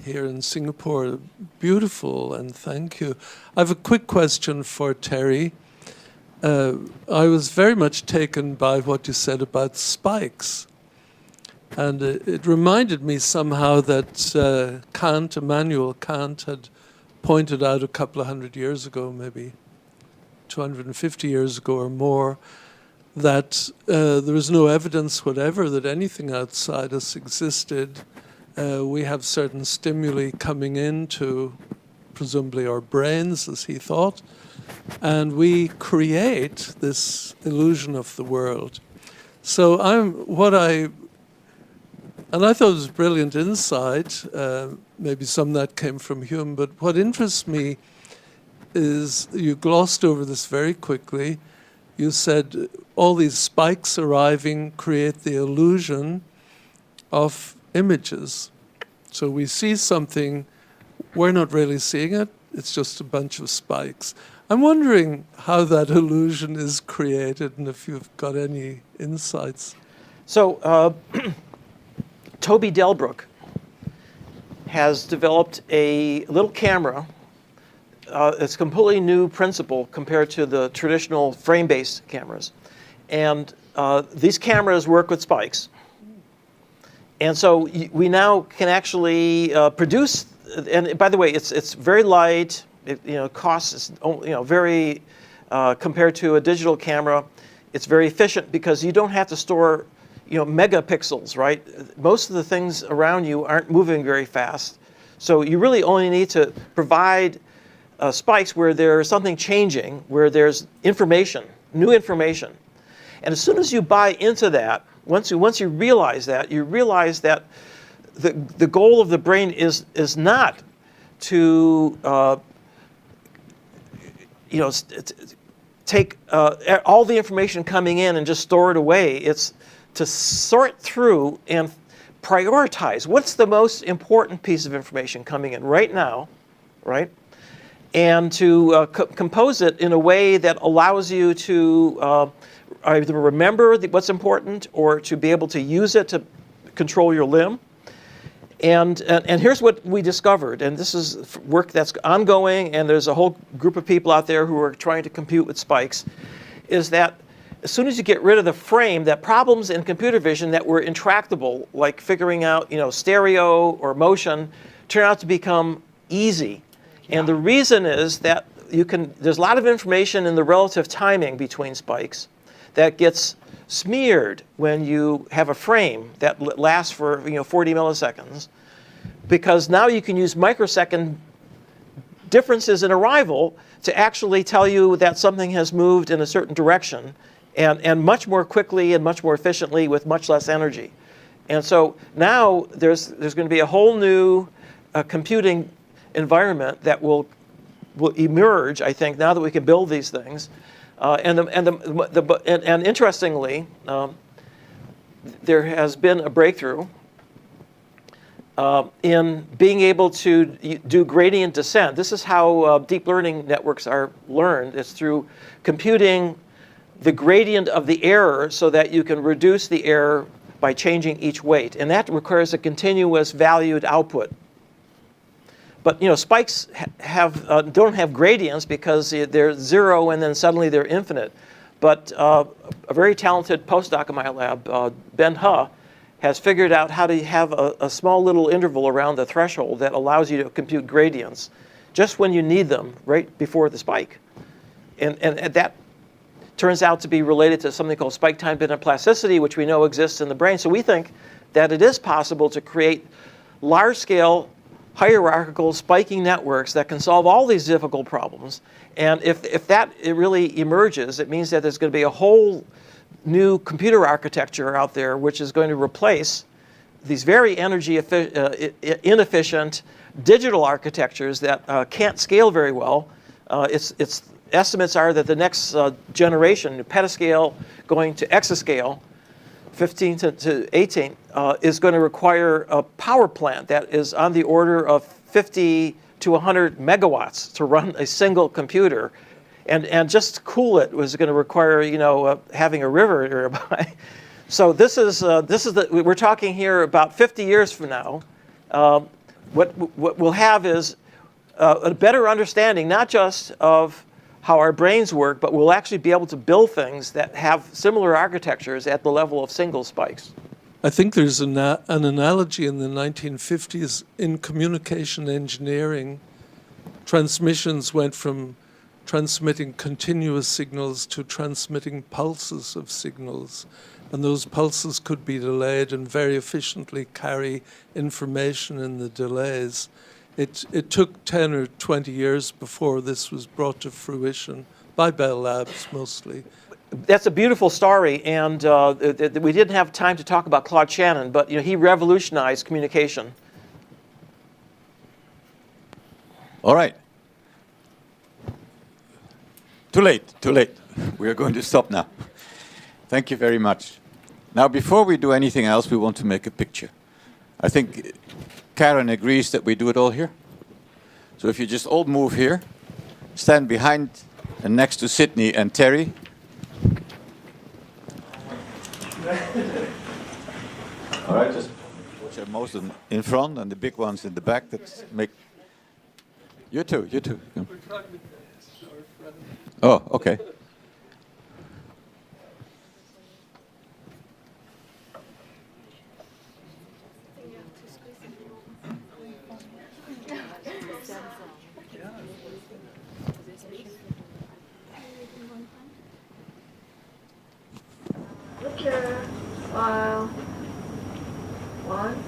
here in Singapore. Beautiful, and thank you. I have a quick question for Terry. I was very much taken by what you said about spikes. And it reminded me somehow that Immanuel Kant had pointed out a couple of hundred years ago, maybe 250 years ago or more, that there is no evidence whatever that anything outside us existed. We have certain stimuli coming into, presumably, our brains, as he thought, and we create this illusion of the world. So I thought it was brilliant insight. Maybe some of that came from Hume, but what interests me is you glossed over this very quickly. You said all these spikes arriving create the illusion of images. So we see something, we're not really seeing it, it's just a bunch of spikes. I'm wondering how that illusion is created and if you've got any insights. So Toby Delbrook has developed a little camera it's a completely new principle compared to the traditional frame-based cameras. And these cameras work with spikes. And so we now can actually produce, and by the way, it's very light. It costs very compared to a digital camera, it's very efficient because you don't have to store megapixels, right? Most of the things around you aren't moving very fast. So you really only need to provide spikes where there's something changing, where there's information, new information. And as soon as you buy into that, once you realize that, the goal of the brain is not to take all the information coming in and just store it away. It's to sort through and prioritize what's the most important piece of information coming in right now, right? And to compose it in a way that allows you to either remember what's important or to be able to use it to control your limb. And here's what we discovered, and this is work that's ongoing, and there's a whole group of people out there who are trying to compute with spikes, is that as soon as you get rid of the frame, that problems in computer vision that were intractable, like figuring out stereo or motion, turn out to become easy. Yeah. And the reason is that there's a lot of information in the relative timing between spikes that gets smeared when you have a frame that lasts for 40 milliseconds, because now you can use microsecond differences in arrival to actually tell you that something has moved in a certain direction, and much more quickly and much more efficiently with much less energy. And so now there's going to be a whole new computing environment that will emerge, I think, now that we can build these things. And interestingly, there has been a breakthrough in being able to do gradient descent. This is how deep learning networks are learned. It's through computing the gradient of the error so that you can reduce the error by changing each weight. And that requires a continuous valued output. But spikes don't have gradients because they're zero and then suddenly they're infinite. But a very talented postdoc in my lab, Ben Huh, has figured out how to have a small little interval around the threshold that allows you to compute gradients just when you need them, right before the spike. And that turns out to be related to something called spike time-dependent plasticity, which we know exists in the brain. So we think that it is possible to create large-scale hierarchical spiking networks that can solve all these difficult problems. And if that really emerges, it means that there's going to be a whole new computer architecture out there which is going to replace these very energy inefficient digital architectures that can't scale very well. Its estimates are that the next generation, petascale going to exascale, 15 to 18, is going to require a power plant that is on the order of 50 to 100 megawatts to run a single computer. And just to cool it was going to require, having a river nearby. So we're talking here about 50 years from now. What we'll have is a better understanding, not just of how our brains work, but we'll actually be able to build things that have similar architectures at the level of single spikes. I think there's an analogy in the 1950s in communication engineering. Transmissions went from transmitting continuous signals to transmitting pulses of signals. And those pulses could be delayed and very efficiently carry information in the delays. It took 10 or 20 years before this was brought to fruition, by Bell Labs mostly. That's a beautiful story, and we didn't have time to talk about Claude Shannon, but he revolutionized communication. All right. Too late. We are going to stop now. Thank you very much. Now, before we do anything else, we want to make a picture. I think Karen agrees that we do it all here. So if you just all move here, stand behind and next to Sydney and Terry. All right, just put your most in front and the big ones in the back. You too, you too. Yeah. Oh, okay. Picture, smile. 1,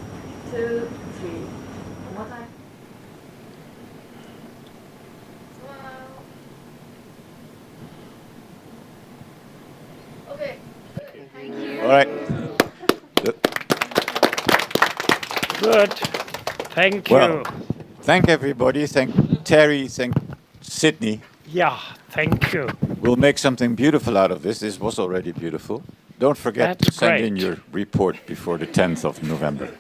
2, 3. One more time. Smile. Okay. Thank you. All right. Good. Thank you. Well, thank everybody. Thank Terry. Thank Sydney. Yeah, thank you. We'll make something beautiful out of this. This was already beautiful. Don't forget That's to send in great. your report before the 10th of November.